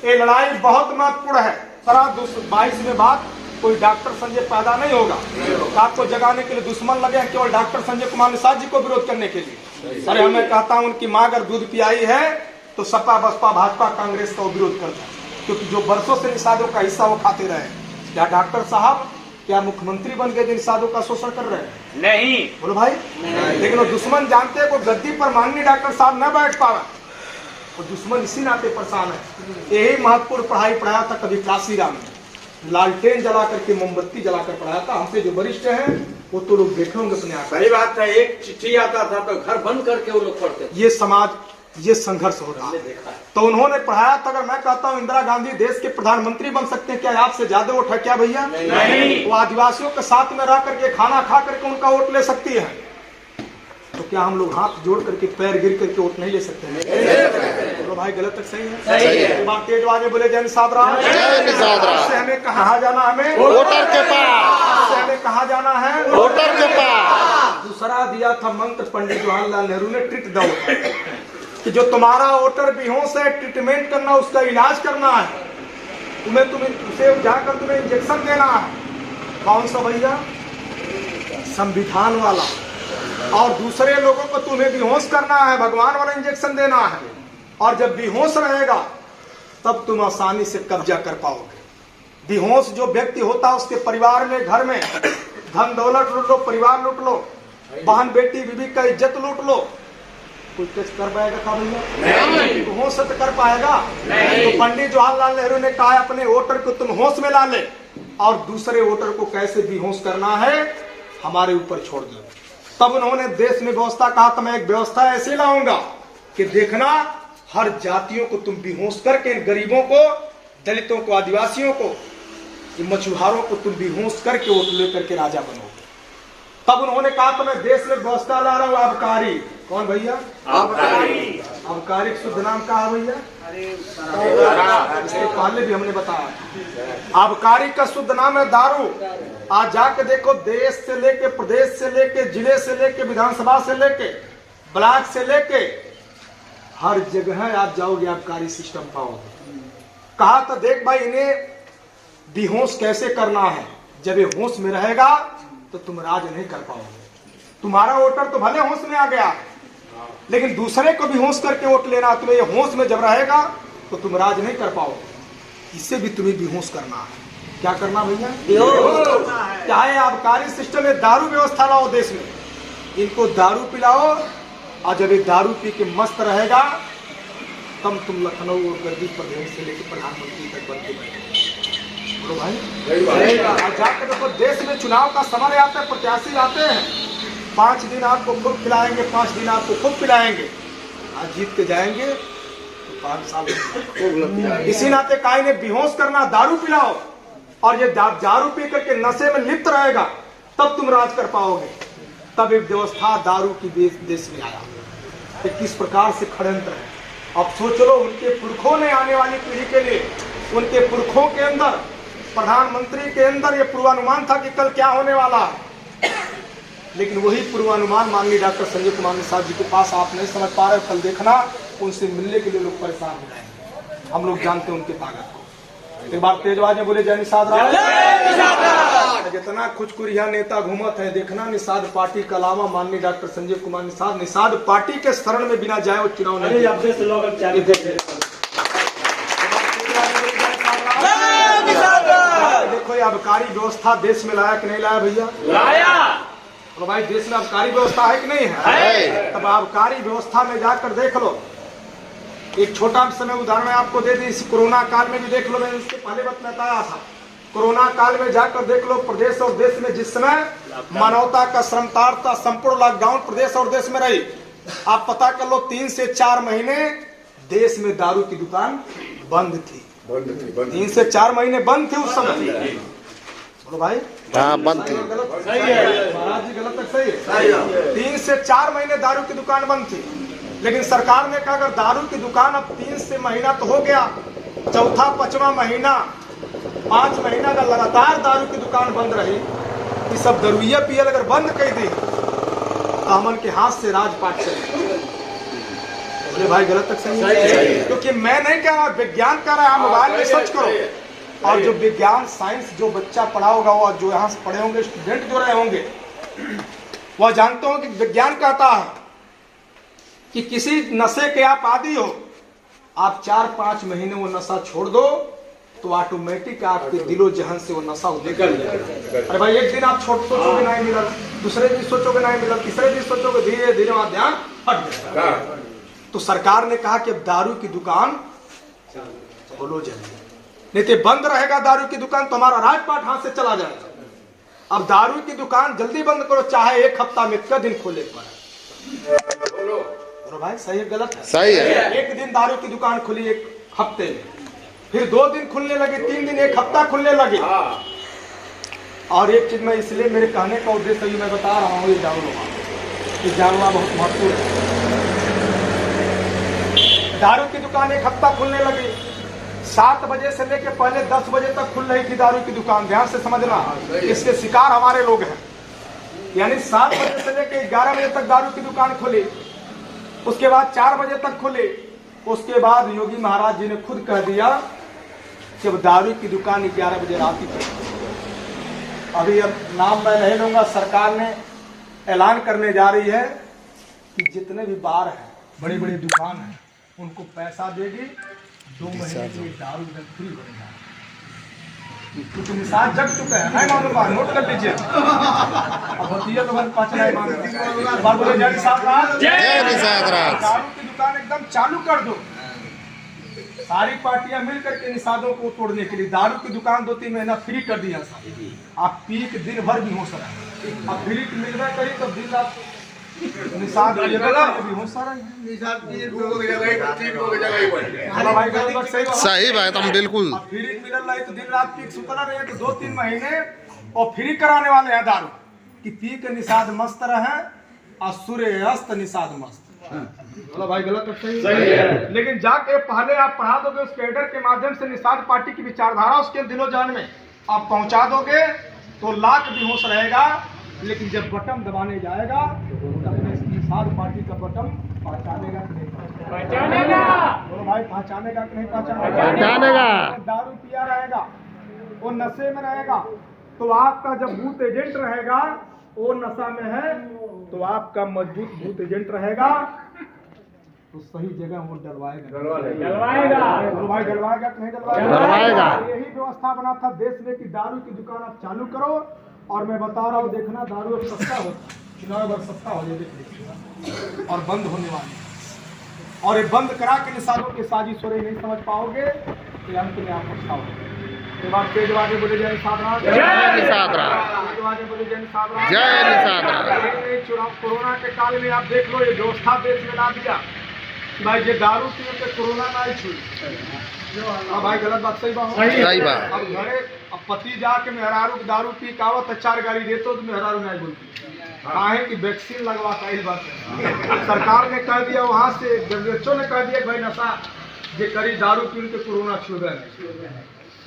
ये लड़ाई बहुत महत्वपूर्ण है। तरह 22 में बात, कोई डॉक्टर संजय पैदा नहीं होगा। आपको जगाने के लिए दुश्मन लगे हैं केवल डॉक्टर संजय कुमार निषाद जी को विरोध करने के लिए। अरे हमें कहता हूं, उनकी मां अगर दूध पियाई है तो सपा, बसपा, भाजपा, कांग्रेस का विरोध करता है, क्योंकि जो बरसों से निषादों का हिस्सा वो खाते रहे। क्या डॉक्टर साहब क्या मुख्यमंत्री बन गए जो निषादों का शोषण कर रहे हैं? नहीं। बोलो भाई। लेकिन वो दुश्मन जानते हैं, को गद्दी पर माननीय डॉक्टर साहब न बैठ पावे, वो दुश्मन इसी नाते परेशान है। यही महत्वपूर्ण पढ़ाई पढ़ाया था कभी काशीराम ने, लालटेन जला करके, मोमबत्ती जलाकर पढ़ाया था। हमसे जो वरिष्ठ हैं वो तो लोग देखे होंगे अपने आप। सही बात है, एक चिट्ठी आता था तो घर बंद करके वो लोग पढ़ते थे। ये समाज, ये संघर्ष हो रहा है, तो उन्होंने पढ़ाया था। अगर मैं कहता हूँ इंदिरा गांधी देश के प्रधानमंत्री बन सकते हैं, क्या आपसे ज्यादा वोट है क्या भैया? नहीं। वो आदिवासियों के साथ में रह करके, खाना खा करके उनका वोट ले सकती है, तो क्या हम लोग हाथ जोड़ करके, पैर गिर करके वोट नहीं ले सकते हैं? तो भाई गलत तक सही है? तेज आवाज़ बोले जय निषाद राम। जय निषाद राम। इससे हमें कहाँ जाना? हमें वोटर के पास। इससे हमें कहाँ जाना है? वोटर के पास। दूसरा दिया था मंत्र पंडित जवाहरलाल नेहरू ने, ट्रीट द वोटर, कि जो तुम्हारा वोटर बेहोश है, ट्रीटमेंट करना, उसका इलाज करना है, उसे जाकर तुम्हें इंजेक्शन देना है। कौन सा भैया? संविधान वाला। और दूसरे लोगों को तुम्हें बेहोश करना है, भगवान वाला इंजेक्शन देना है। और जब बेहोश रहेगा तब तुम आसानी से कब्जा कर पाओगे। बेहोश जो व्यक्ति होता है, उसके परिवार में, घर में धन दौलत लूट लो, परिवार लूट लो, बहन बेटी बीवी का इज्जत लूट लो, कोई टच कर पाएगा का भैया? तो होश से कर पाएगा? तो पंडित जवाहरलाल नेहरू ने कहा अपने वोटर को तुम होश में ला ले। और दूसरे वोटर को कैसे बेहोश करना है, हमारे ऊपर छोड़ दो। तब उन्होंने देश में व्यवस्था कहा तो मैं एक व्यवस्था ऐसे लाऊंगा कि देखना हर जातियों को तुम बेहोश करके, गरीबों को, दलितों को, आदिवासियों को, मछुआरों को तुम बेहोश करके वोट लेकर के राजा बनोगे। तब उन्होंने कहा तो मैं देश में व्यवस्था ला रहा हूं आबकारी। कौन भैया? आबकारी। आबकारी का शुद्ध नाम क्या है भैया? इसके पहले भी हमने बताया। आबकारी का शुद्ध नाम है दारू। आज जाके देखो, देश से लेके, प्रदेश से लेके, जिले से लेके, विधानसभा से लेके, ब्लॉक से लेके, हर जगह आप जाओगे आबकारी सिस्टम पाओगे। कहा तो देख भाई, इन्हें बेहोश कैसे करना है। जब ये होश में रहेगा तो तुम राज नहीं कर पाओगे। तुम्हारा वोटर तो भले होश में आ गया, लेकिन दूसरे को भी होश करके वोट लेना। तुम्हें ये होश में जब रहेगा तो तुम राज नहीं कर पाओगे। इससे भी तुम्हें बेहोश करना है। क्या करना भैया? चाहे आबकारी सिस्टम में दारू व्यवस्था लाओ देश में, इनको दारू पिलाओ, और जब ये दारू पी के मस्त रहेगा तब तुम लखनऊ और गर्दी प्रदेश से लेकर प्रधानमंत्री तक बनते बैठे। बोलो भाई, जाकर देखो, देश में चुनाव का समय आता है, प्रत्याशी आते हैं, 5 दिन आपको खूब खिलाएंगे, 5 दिन आपको खूब पिलाएंगे। आज जीत के जाएंगे तो 5 साल। इसी नाते काहे ने बेहोश करना, दारू पिलाओ, और ये दारू पी करके नशे में लिप्त रहेगा, तब तुम राज कर पाओगे। तब एक व्यवस्था दारू की देश में आया। कि किस प्रकार से षड्यंत्र है। अब सोच लो, उनके पुरखों ने आने वाली पीढ़ी के लिए, उनके पुरखों के अंदर, प्रधानमंत्री के अंदर ये पूर्वानुमान था कि कल क्या होने वाला है। लेकिन वही पूर्वानुमान माननीय डॉक्टर संजय कुमार निषाद जी के पास आप नहीं समझ पा रहे। कल देखना, उनसे मिलने के लिए लोग परेशान हो जाएंगे। हम लोग जानते हैं उनके ताकत को। एक बार तेज आवाज में बोले, जय निषाद राज। जितना खुचकुरिया नेता घूमत है, देखना निषाद पार्टी के अलावा माननीय डॉक्टर संजय कुमार निषाद पार्टी के शरण में बिना जाए वो चुनाव नहीं। देखो, ये आबकारी व्यवस्था देश में लाया कि नहीं लाया भैया? लाया। तो भाई, देश में आबकारी व्यवस्था है कि नहीं है? तब आबकारी व्यवस्था में जाकर देख लो। एक छोटा समय उदाहरण आपको दे दी, इस कोरोना काल में भी देख लो। मैंने इसके पहले बताया था, कोरोना काल में जाकर देख लो, प्रदेश और देश में जिस समय मानवता का श्रमतारता, संपूर्ण लॉकडाउन प्रदेश और देश में रही। आप पता कर लो, 3 से 4 महीने देश में दारू की दुकान बंद थी। 3 से 4 महीने बंद थे उस समय। बोलो भाई, हाँ बंद थी। सही है महाराज जी, गलत तक सही है। 3 से 4 महीने दारू की दुकान बंद थी, लेकिन सरकार ने कहा अगर दारू की दुकान अब 3 से महीना तो हो गया, चौथा 5वां महीना, 5 महीना का लगातार दारू की दुकान बंद रही, कि सब दरुइया पियल अगर बंद कर दी तो हमन के हाथ से राजपाट चले। बोले भाई, गलत तक सही है। क्योंकि मैं नहीं कह रहा, विज्ञान कह रहा है। मोबाइल में सर्च करो, और जो विज्ञान साइंस जो बच्चा पढ़ा होगा, वो जो यहाँ से पढ़े होंगे, स्टूडेंट जो रहे होंगे, वह जानते हो कि विज्ञान कहता है कि किसी नशे के आप आदी हो, आप 4-5 महीने वो नशा छोड़ दो तो ऑटोमेटिक आपके दिलो जहन से वो नशा निकल जाएगा। अरे भाई, एक दिन आप सोचोगे नहीं मिला, दूसरे दिन सोचोगे नहीं मिला, तीसरे दिन सोचोगे, धीरे धीरे वहां ध्यान हट जाएगा। तो सरकार ने कहा कि अब दारू की दुकान खोलो जल्दी, नहीं तो बंद रहेगा दारू की दुकान तो हमारा राजपाट हाथ से चला जाएगा। अब दारू की दुकान जल्दी बंद करो, चाहे 1 हफ्ता में कितना दिन खोले बोलो भाई, सही है गलत है? सही है। 1 दिन दारू की दुकान खुली 1 हफ्ते में, फिर 2 दिन खुलने लगे, 3 दिन, 1 हफ्ता खुलने लगे। और एक चीज मैं इसलिए, मेरे कहने का उद्देश्य मैं बता रहा हूँ, ये जानना बहुत महत्वपूर्ण है। दारू की दुकान 1 हफ्ता खुलने लगी, 7 बजे से लेकर पहले 10 बजे तक खुल रही थी दारू की दुकान। ध्यान से समझना, इसके शिकार हमारे लोग हैं। यानी 7 बजे से लेकर 11 बजे तक दारू की दुकान खुली, उसके बाद 4 बजे तक खुली। उसके बाद योगी महाराज जी ने खुद कह दिया कि अब दारू की दुकान 11 बजे रात ही तक। अभी अब नाम मैं नहीं लूंगा, सरकार ने ऐलान करने जा रही है कि जितने भी बार हैं, बड़ी बड़ी दुकान है, उनको पैसा देगी, 2 महीने के लिए दारू एकदम फ्री बनेगा। क्योंकि निषाद जग चुके हैं, नहीं मालूम, नोट कर लीजिए। अब होती है तो 5 नहीं मालूम। बार बोले, जय निषाद राज। जय निषाद राज। दारू की दुकान एकदम चालू कर दो। सारी पार्टियां मिल करके निषादों को तोड़ने के लिए दारू की दुकान 2-3 महीना फ्री कर दिया साहब। आप पी के दिन भर भी हो सकता, अब फ्री मिलना करी तो दिन रात निषाद भी हो सारा। सही बात, हम बिल्कुल फ्री मिल रहा है तो दिन रात पी सुतला रहे तो 2-3 महीने और फ्री कराने वाले हैं दारू कि पी के निषाद मस्त रहे और सूर्य अस्त निषाद मस्त। बोला भाई गलत तो सही है। लेकिन जाके पहले आप पढ़ा दोगे उस कैडर के माध्यम से निषाद पार्टी की विचारधारा उसके दिलो जान में आप पहुंचा दोगे तो लाख बेहोश रहेगा, लेकिन जब बटन दबाने जाएगा तो अपने निषाद पार्टी का बटन पहचानेगा कि नहीं पहचानेगा। बोलो भाई पहचानेगा कि नहीं पहचानेगा। दारू पिया रहेगा, वो नशे में रहेगा, तो आपका जब बूथ एजेंट रहेगा वो नशा में है तो आपका मजबूत बूथ एजेंट रहेगा तो सही जगह वो डलवाएगा। बोलो भाई डलवाएगा कि नहीं डलवाएगा। यही व्यवस्था बना था देश में कि दारू की दुकान आप चालू करो और मैं बता रहा हूँ देखना दारू अब सस्ता होता है, चुनाव बार सस्ता हो जाए और बंद होने वाले और ये बंद करा के निषादों की साजिश हो रही नहीं समझ पाओगे तो अंत में आप पछताओगे। के बाद तेज आगे बोले जय निषाद राज, जय निषाद राज, आगे बोले जय निषाद राज, जय निषाद राज। चुनाव कोरोना के काल में आप देख लो ये व्यवस्था देश में ला दिया भाई ये दारू पी के कोरोना ना ही छुई। अब भाई गलत बात सही बात सही बात। अब घरे अब पति जाके मेहरारू दारू पी कावत 4 गाड़ी देते तो मेहरारू नहीं बोलती काहे कि वैक्सीन लगवा का ही बात है। सरकार ने कह दिया वहाँ से WHO ने कह दिया भाई नशा ये करी दारू पी के कोरोना छुए।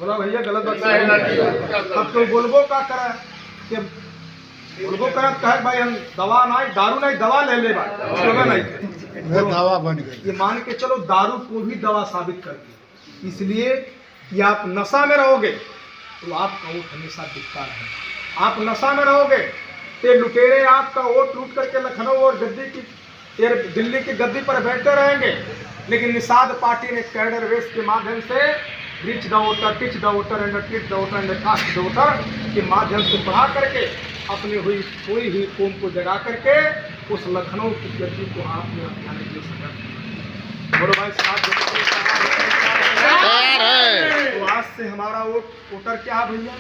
बोला भैया गलत बात। अब तो बोलबो का करा कि बोलबो करा कहे भाई हम दवा नहीं दारू नहीं दवा ले ले नहीं दवा बन गई। ये मान के चलो दारू को भी दवा साबित कर दी, इसलिए कि आप नशा में रहोगे तो आपका वोट हमेशा दिखता रहेगा। आप नशा में रहोगे तो लुटेरे आपका वोट लूट करके लखनऊ और दिल्ली की गद्दी पर बैठते रहेंगे। लेकिन निषाद पार्टी ने कैडर रेस के माध्यम से reach the voter, teach the voter and treat the voter and cast the voter के माध्यम से बढ़ा करके अपनी खोई हुई कौम को जगा करके उस लखनऊ की गद्दी को हाथ में रखने के लिए संघर्ष। बोलो भाई तैयार है। तो आज से हमारा वोटर क्या है भैया?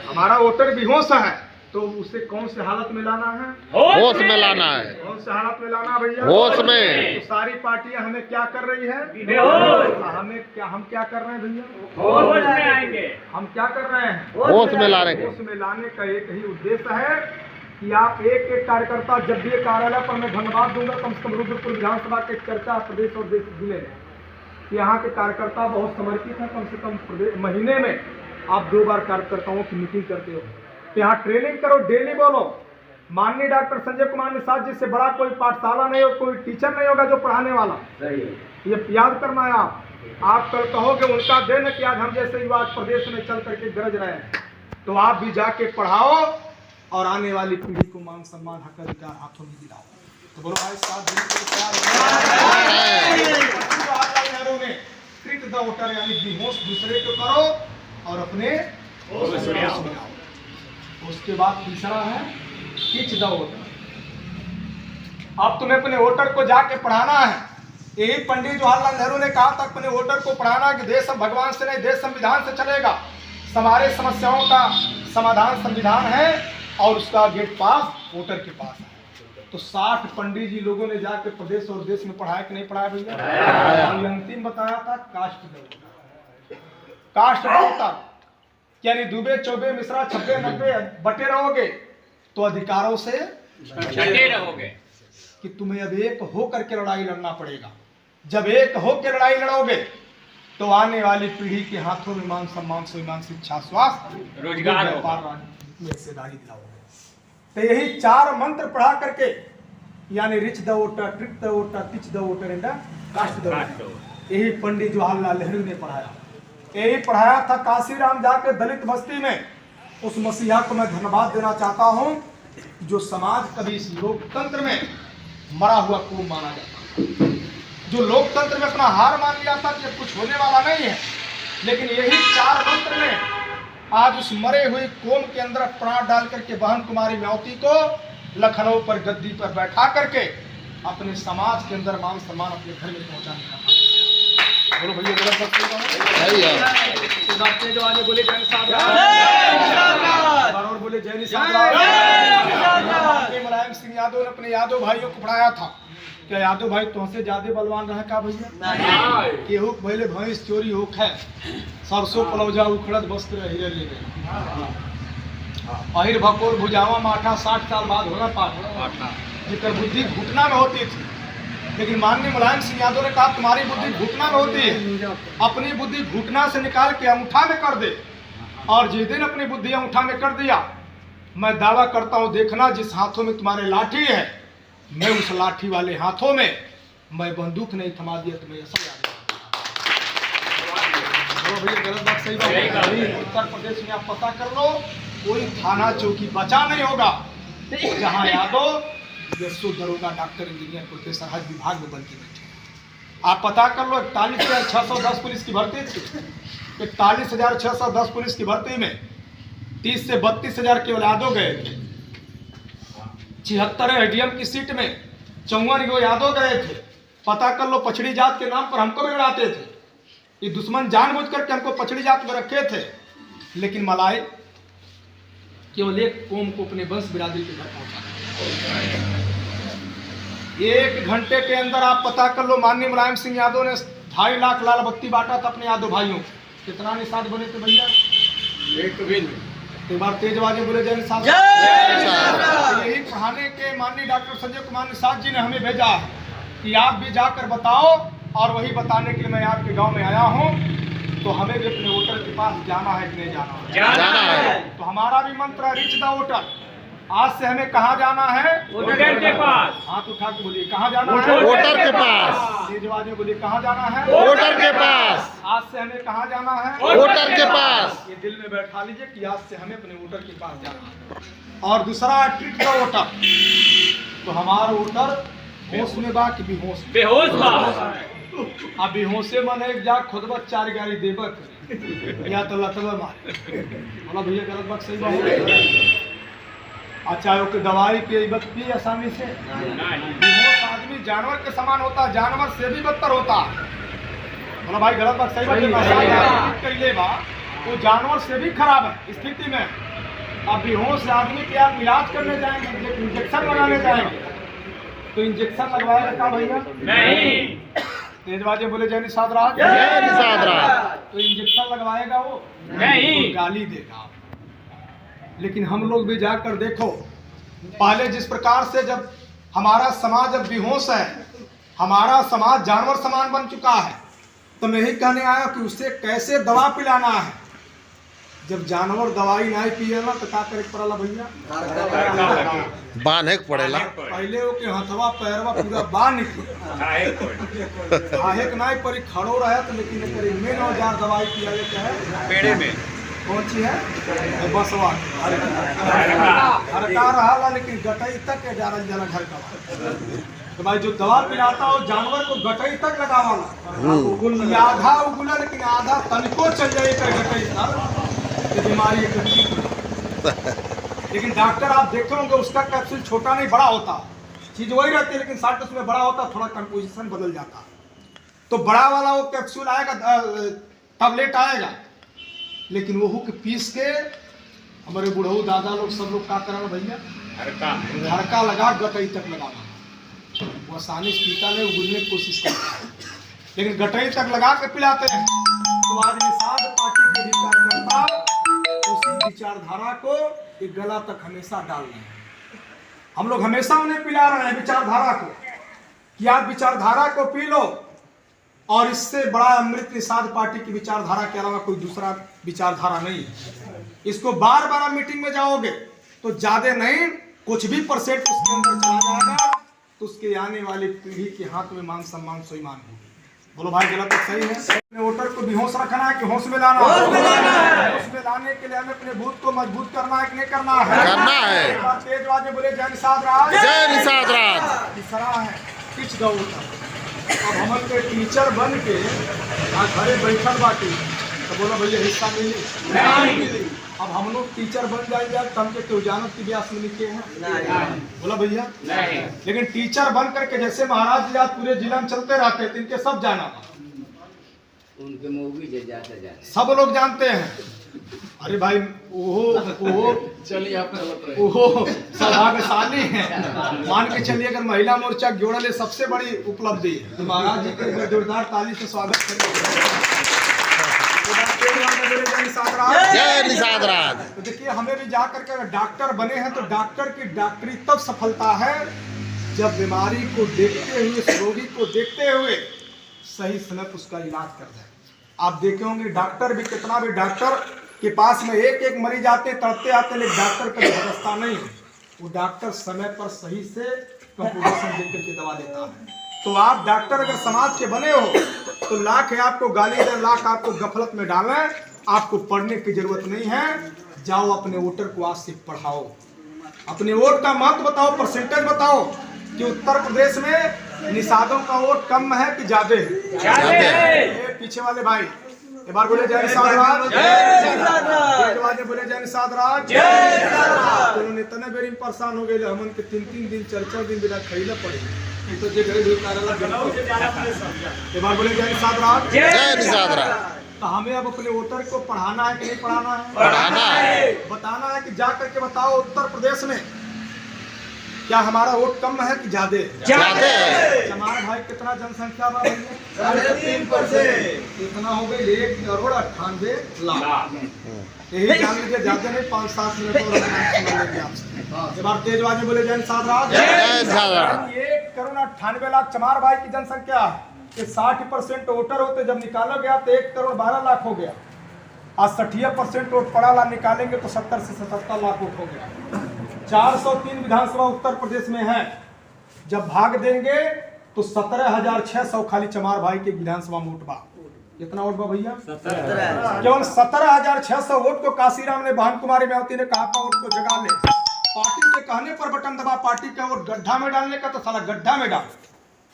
हमारा वोटर बेहोश है तो उसे कौन से हालत में लाना है? होश में लाना है। कौन से हालत में लाना भैया? होश में। तो सारी पार्टियां हमें क्या कर रही है? हम क्या कर रहे हैं भैया? होश में आएंगे। हम क्या कर रहे हैं? होश में लाने होश में लाने का एक ही उद्देश्य है कि आप एक एक कार्यकर्ता जब भी कार्यालय पर मैं धन्यवाद दूंगा कम से कम रुद्रपुर विधानसभा के चर्चा प्रदेश और देश जिले में यहाँ के कार्यकर्ता बहुत समर्पित है। कम से कम महीने में आप 2 बार कार्यकर्ताओं की मीटिंग करते हो, तो यहाँ ट्रेनिंग करो, डेली बोलो। माननीय डॉक्टर संजय कुमार निषाद जी से बड़ा कोई पाठशाला नहीं हो, कोई टीचर नहीं होगा जो पढ़ाने वाला। ये याद करना है। आप कल कहोगे उनका देन कि आज हम जैसे युवा प्रदेश में चल करके गरज रहे हैं, तो आप भी जाके पढ़ाओ और आने वाली पीढ़ी को मान सम्मान हक अधिकार हाथों में दिलाओ। तो बोलो भाई साथ देने के लिए तैयार हो? ट्रीट द वोटर यानी बेहोश दूसरे को करो और अपने होश में आओ। उसके बाद तीसरा है टीच द वोटर। अब तुम्हें अपने वोटर को जाके पढ़ाना है। यही पंडित जवाहरलाल नेहरू ने कहा था अपने वोटर को पढ़ाना कि देश अब भगवान से नहीं देश संविधान से चलेगा। हमारे समस्याओं का समाधान संविधान है और उसका गेट पास वोटर के पास है। तो 60 पंडित जी लोगों ने जाके प्रदेश और देश में पढ़ाया कि नहीं पढ़ाया भैया? अंतिम बताया था कास्ट वोटर यानी दुबे चौबे मिश्रा 90 बटे रहोगे तो अधिकारों से छठे रहोगे कि तुम्हें अब एक हो करके लड़ाई लड़ना पड़ेगा। जब एक हो के लड़ाई लड़ोगे तो आने वाली पीढ़ी के हाथों में मान सम्मान स्वाभिमान शिक्षा स्वास्थ्य रोजगार में हिस्सेदारी दिलाओगे। तो यही 4 मंत्र पढ़ा करके यानी reach the voter, trick the voter, teach the voter and cast the voter, यही पंडित जवाहरलाल नेहरू ने पढ़ाया। यही पढ़ाया था काशीराम जाके दलित बस्ती में। उस मसीहा को मैं धन्यवाद देना चाहता हूं जो समाज कभी इस लोकतंत्र में मरा हुआ कौम माना जाता, जो लोकतंत्र में अपना हार मान लिया था कि कुछ होने वाला नहीं है। लेकिन यही 4 मंत्र में आज उस मरे हुए कौम के अंदर प्राण डाल करके बहन कुमारी म्यावती को लखनऊ पर गद्दी पर बैठा करके अपने समाज के अंदर मान सम्मान अपने घर में पहुंचाने का बोलो भैया गलत बात नहीं कहो। सही है। तो बातें जो आगे बोले जय निषाद राज, और बोले जय निषाद राज। मुलायम सिंह यादव ने अपने यादव भाइयों को पढ़ाया था। क्या यादव भाई तुमसे ज्यादा बलवान रहे का भैया? केहू पहले भैंस चोरी होख है, सरसों पलौजा उखड़त वस्त्र हीरे ले गए, अहिर भकोर भुजावा माठा 60 साल बाद होना पाठा, जिकर बुद्धि घुटना में होती थी। लेकिन माननीय मुलायम सिंह यादव ने कहा तुम्हारी बुद्धि घुटना में होती है, अपनी बुद्धि घुटना से निकाल के अंगूठा में कर दे। और जिस दिन अपनी बुद्धि अंगूठा में कर दिया, मैं दावा करता हूं देखना जिस हाथों में तुम्हारे लाठी है, मैं उस लाठी वाले हाथों में मैं बंदूक नहीं थमा दिया तुम्हें ऐसा याद भैया गलत बात सही बात। उत्तर प्रदेश में आप पता कर लो, कोई थाना चौकी बचा नहीं होगा जहां यादव यशो दरोगा डॉक्टर इंजीनियर प्रोफेसर हज विभाग में बन के बैठे। आप पता कर लो 41,610 पुलिस की भर्ती थी, 41,610 पुलिस की भर्ती में 30 से 32,000 केवल यादव गए थे। 76 एडीएम की सीट में 54 यादव गए थे। पता कर लो पछड़ी जात के नाम पर हमको बिगड़ाते थे, ये दुश्मन जानबूझ करके हमको पछड़ी जात में रखे थे। लेकिन मलाई केवल एक कौम को अपने वंश बिरादरी के घर पहुंचा। 1 घंटे के अंदर आप पता कर लो माननीय मुलायम सिंह यादव ने 2.5 लाख लाल बत्ती बांटा था अपने यादव भाइयों को। कितना निषाद बने थे भैया? एक बार तेज आवाज़ बोले जय निषाद। यही पढ़ाने के माननीय डॉक्टर संजय कुमार निषाद जी ने हमें भेजा है कि आप भी जाकर बताओ, और वही बताने के लिए मैं आपके गांव में आया हूं। तो हमें भी अपने वोटर के पास जाना है कि नहीं जाना है? तो हमारा भी मंत्र रिच द वोटर। आज से हमें कहाँ जाना है? वोटर के पास। हाथ उठा के बोलिए कहाँ जाना है? वोटर के पास। तेज आवाज में बोलिए कहाँ जाना है? वोटर के पास। आज से हमें कहाँ जाना है? वोटर के पास। ये दिल में बैठा लीजिए कि आज से हमें अपने वोटर के पास जाना है। और दूसरा ट्रिक द वोटर। तो हमारा वोटर होश में बा कि बेहोश? बेहोश बा। अब बेहोशे मन एक जा खुदबा 4 गाड़ी देबक या तो लतवा मारे। बोला भैया गलत बात सही बात। अच्छा ओके दवाई के इबत भी आसानी से बेहोश आदमी जानवर के समान होता, जानवर से भी बदतर होता। बोला भाई गलत बात सही बात कैले बा, वो जानवर से भी खराब है स्थिति में। अब बेहोश आदमी के आप इलाज करने जाएंगे, इंजेक्शन लगाने जाएंगे, तो इंजेक्शन लगवाएगा क्या भैया? नहीं। तेजबाजी बोले जय निषाद राज। जय निषाद राज। तो इंजेक्शन लगवाएगा वो? नहीं। तो गाली देगा। लेकिन हम लोग भी जाकर देखो, पहले जिस प्रकार से जब हमारा समाज अब बेहोश है, हमारा समाज जानवर समान बन चुका है, तो मैं यही कहने आया कि उसे कैसे दवा पिलाना है। जब जानवर दवाई नहीं पिए ना तो क्या करे पड़ेला भैया? बांधे पड़ेला। पहले वो के हथवा पैरवा पूरा बांध के नहीं परी खड़ो रहे तो, लेकिन मेन औजार दवाई पिया है पेड़े में। कौन सी है? बसवा हरका रहा, लेकिन गटई तक जरा जरा घर का। तो भाई जो दवा पिलाता हो जानवर को गटई तक लगावाला, आधा उगुला लेकिन आधा तनिको चल जाए गटई तक, बीमारी लेकिन डॉक्टर आप देखे होंगे उसका कैप्सूल छोटा नहीं बड़ा होता, चीज वही रहती है, लेकिन साथ उसमें बड़ा होता, थोड़ा कंपोजिशन बदल जाता। तो बड़ा वाला वो कैप्सूल आएगा, टैबलेट आएगा, लेकिन वो के पीस के हमारे बुढ़ऊ दादा लोग सब लोग क्या करेंगे भैया? हड़का लगा गटई तक लगाना। वो आसानी से पीता नहीं, उगलने की कोशिश करता है, लेकिन गटई तक लगा के पिलाते हैं। तो आज निषाद पार्टी के भी कार्यकर्ता उसी विचारधारा को एक गला तक हमेशा डाल रहे हैं। हम लोग हमेशा उन्हें पिला रहे हैं विचारधारा को कि आप विचारधारा को पी लो, और इससे बड़ा अमृत निषाद पार्टी की विचारधारा के अलावा कोई दूसरा विचारधारा नहीं है। इसको बार बार मीटिंग में जाओगे तो ज्यादा नहीं कुछ भी परसेंट उसके अंदर चला जाएगा, तो उसके आने वाली पीढ़ी के हाथ में मान सम्मान स्वाभिमान होगी। बोलो भाई गलत तो सही है? वोटर को बेहोश रखना है कि होश में लाना है? होश में लाने के लिए हमें अपने बूथ को मजबूत करना है कि नहीं करना है? करना है। तेज आवाज में बोले जय निषाद राज। जय निषाद राज। तीसरा है टीच द वोटर। अब हम के टीचर बन के घरे बैठल बाटी तो बोलो भैया हिस्सा मिली नहीं मिली। अब हम लोग टीचर बन जाएंगे तो हमके क्यों जानत की ब्यास मिली के हैं? बोला भैया नहीं। लेकिन टीचर बन करके जैसे महाराज जी आज पूरे जिला में चलते रहते थे, इनके सब जाना था। उनके मूवी जे जाते जाते सब लोग जानते हैं। अरे भाई वो चलिए आप चलत रहे। वो सौभाग्यशाली है। मान के चलिए अगर महिला मोर्चा जोड़ले सबसे बड़ी उपलब्धि है। तो महाराज जी के एक बार जोरदार ताली से स्वागत करें। जय निषाद राज। तो देखिए हमें भी जा करके अगर डॉक्टर बने हैं तो डॉक्टर की डॉक्टरी तब सफलता है जब बीमारी को देखते हुए, इस रोगी को देखते हुए सही समय पर उसका इलाज कर दें। आप देखे होंगे डॉक्टर भी, कितना भी डॉक्टर के पास में एक एक मरीज आते तड़पते आते, लेकिन डॉक्टर का व्यवस्था नहीं है। वो डॉक्टर समय पर सही से कंप्यूटेशन देकर के दवा देता है। तो आप डॉक्टर अगर समाज के बने हो तो लाख है आपको गाली दें, लाख आपको गफलत में डालें, आपको पढ़ने की जरूरत नहीं है। जाओ अपने वोटर को आज से पढ़ाओ, अपने वोट का महत्व बताओ, परसेंटेज बताओ कि उत्तर प्रदेश में निषादों का वोट कम है कि ज्यादा है। पीछे वाले भाई एक बार बोले जय निषाद राज, जय बोले जय निषाद राज। तो उन्होंने इतने बेरी में परेशान हो गए हमन के 3-3 दिन 4-4 दिन बिना खरीदे पड़े। तो जे घरे एक बार बोले जय निषाद राज, जय निषाद राज। तो हमें अब अपने वोटर को पढ़ाना है कि नहीं पढ़ाना है? पढ़ाना है। बताना है कि जा करके बताओ उत्तर प्रदेश में क्या हमारा वोट कम है कि ज्यादा है? हमारे भाई कितना जनसंख्या बा भैया? 3.5%। इतना हो गई 1,98,00,000। यही जान लीजिए, ज्यादा नहीं, 5-7 मिनट और सुन लेंगे आपसे। एक बार तेज आवाज में बोले जय निषाद राज। 1,98,00,000 चमार भाई की जनसंख्या है। 60% वोटर होते जब निकाला गया तो 1,12,00,000 हो गया। आज 60% वोट पड़ा ला निकालेंगे तो 70 से 77 लाख वोट हो गया। 403 विधानसभा उत्तर प्रदेश में है। जब भाग देंगे तो 17,600 खाली चमार भाई के विधानसभा में वोट बा। कितना वोट बा भैया? 17। केवल 17,600 वोट को काशीराम ने, बहन कुमारी मायावती ने कहा था वोट को जगा ले। पार्टी के कहने पर बटन दबा, पार्टी का वोट गड्ढा में डालने का तो साला गड्ढा में डाल।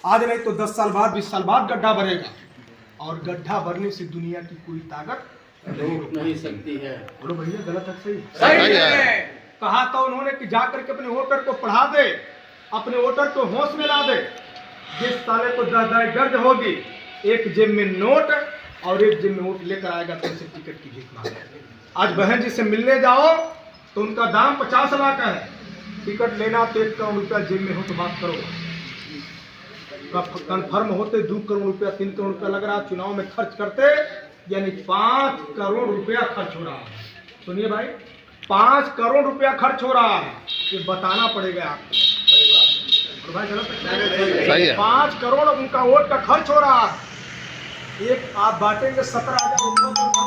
आज नहीं तो 10 साल बाद, 20 साल बाद गड्ढा भरेगा। और गड्ढा भरने से दुनिया की कोई ताकत नहीं सकती है। बोलो भैया गलत है सही? सही है। कहा था उन्होंने कि जाकर के अपने वोटर को पढ़ा दे, अपने वोटर को होश में ला दे। जिस साले को दर्द होगी, एक जेब में नोट और एक जेब में वोट लेकर आएगा तो उसे टिकट की भीख मांगे। आज बहन जी से मिलने जाओ तो उनका दाम 50 लाख है। टिकट लेना तो 1 करोड़ रुपया जेब में हो तो बात करो। कन्फर्म होते 2 करोड़ रुपया 3 करोड़ रुपया लग रहा है। चुनाव में खर्च करते यानी 5 करोड़ रुपया खर्च हो रहा है। सुनिए भाई, 5 करोड़ रुपया खर्च हो रहा है। ये बताना पड़ेगा आपको। भाई गलत सही है। 5 करोड़ उनका वोट का खर्च हो रहा है। एक आप बांटेंगे 17,000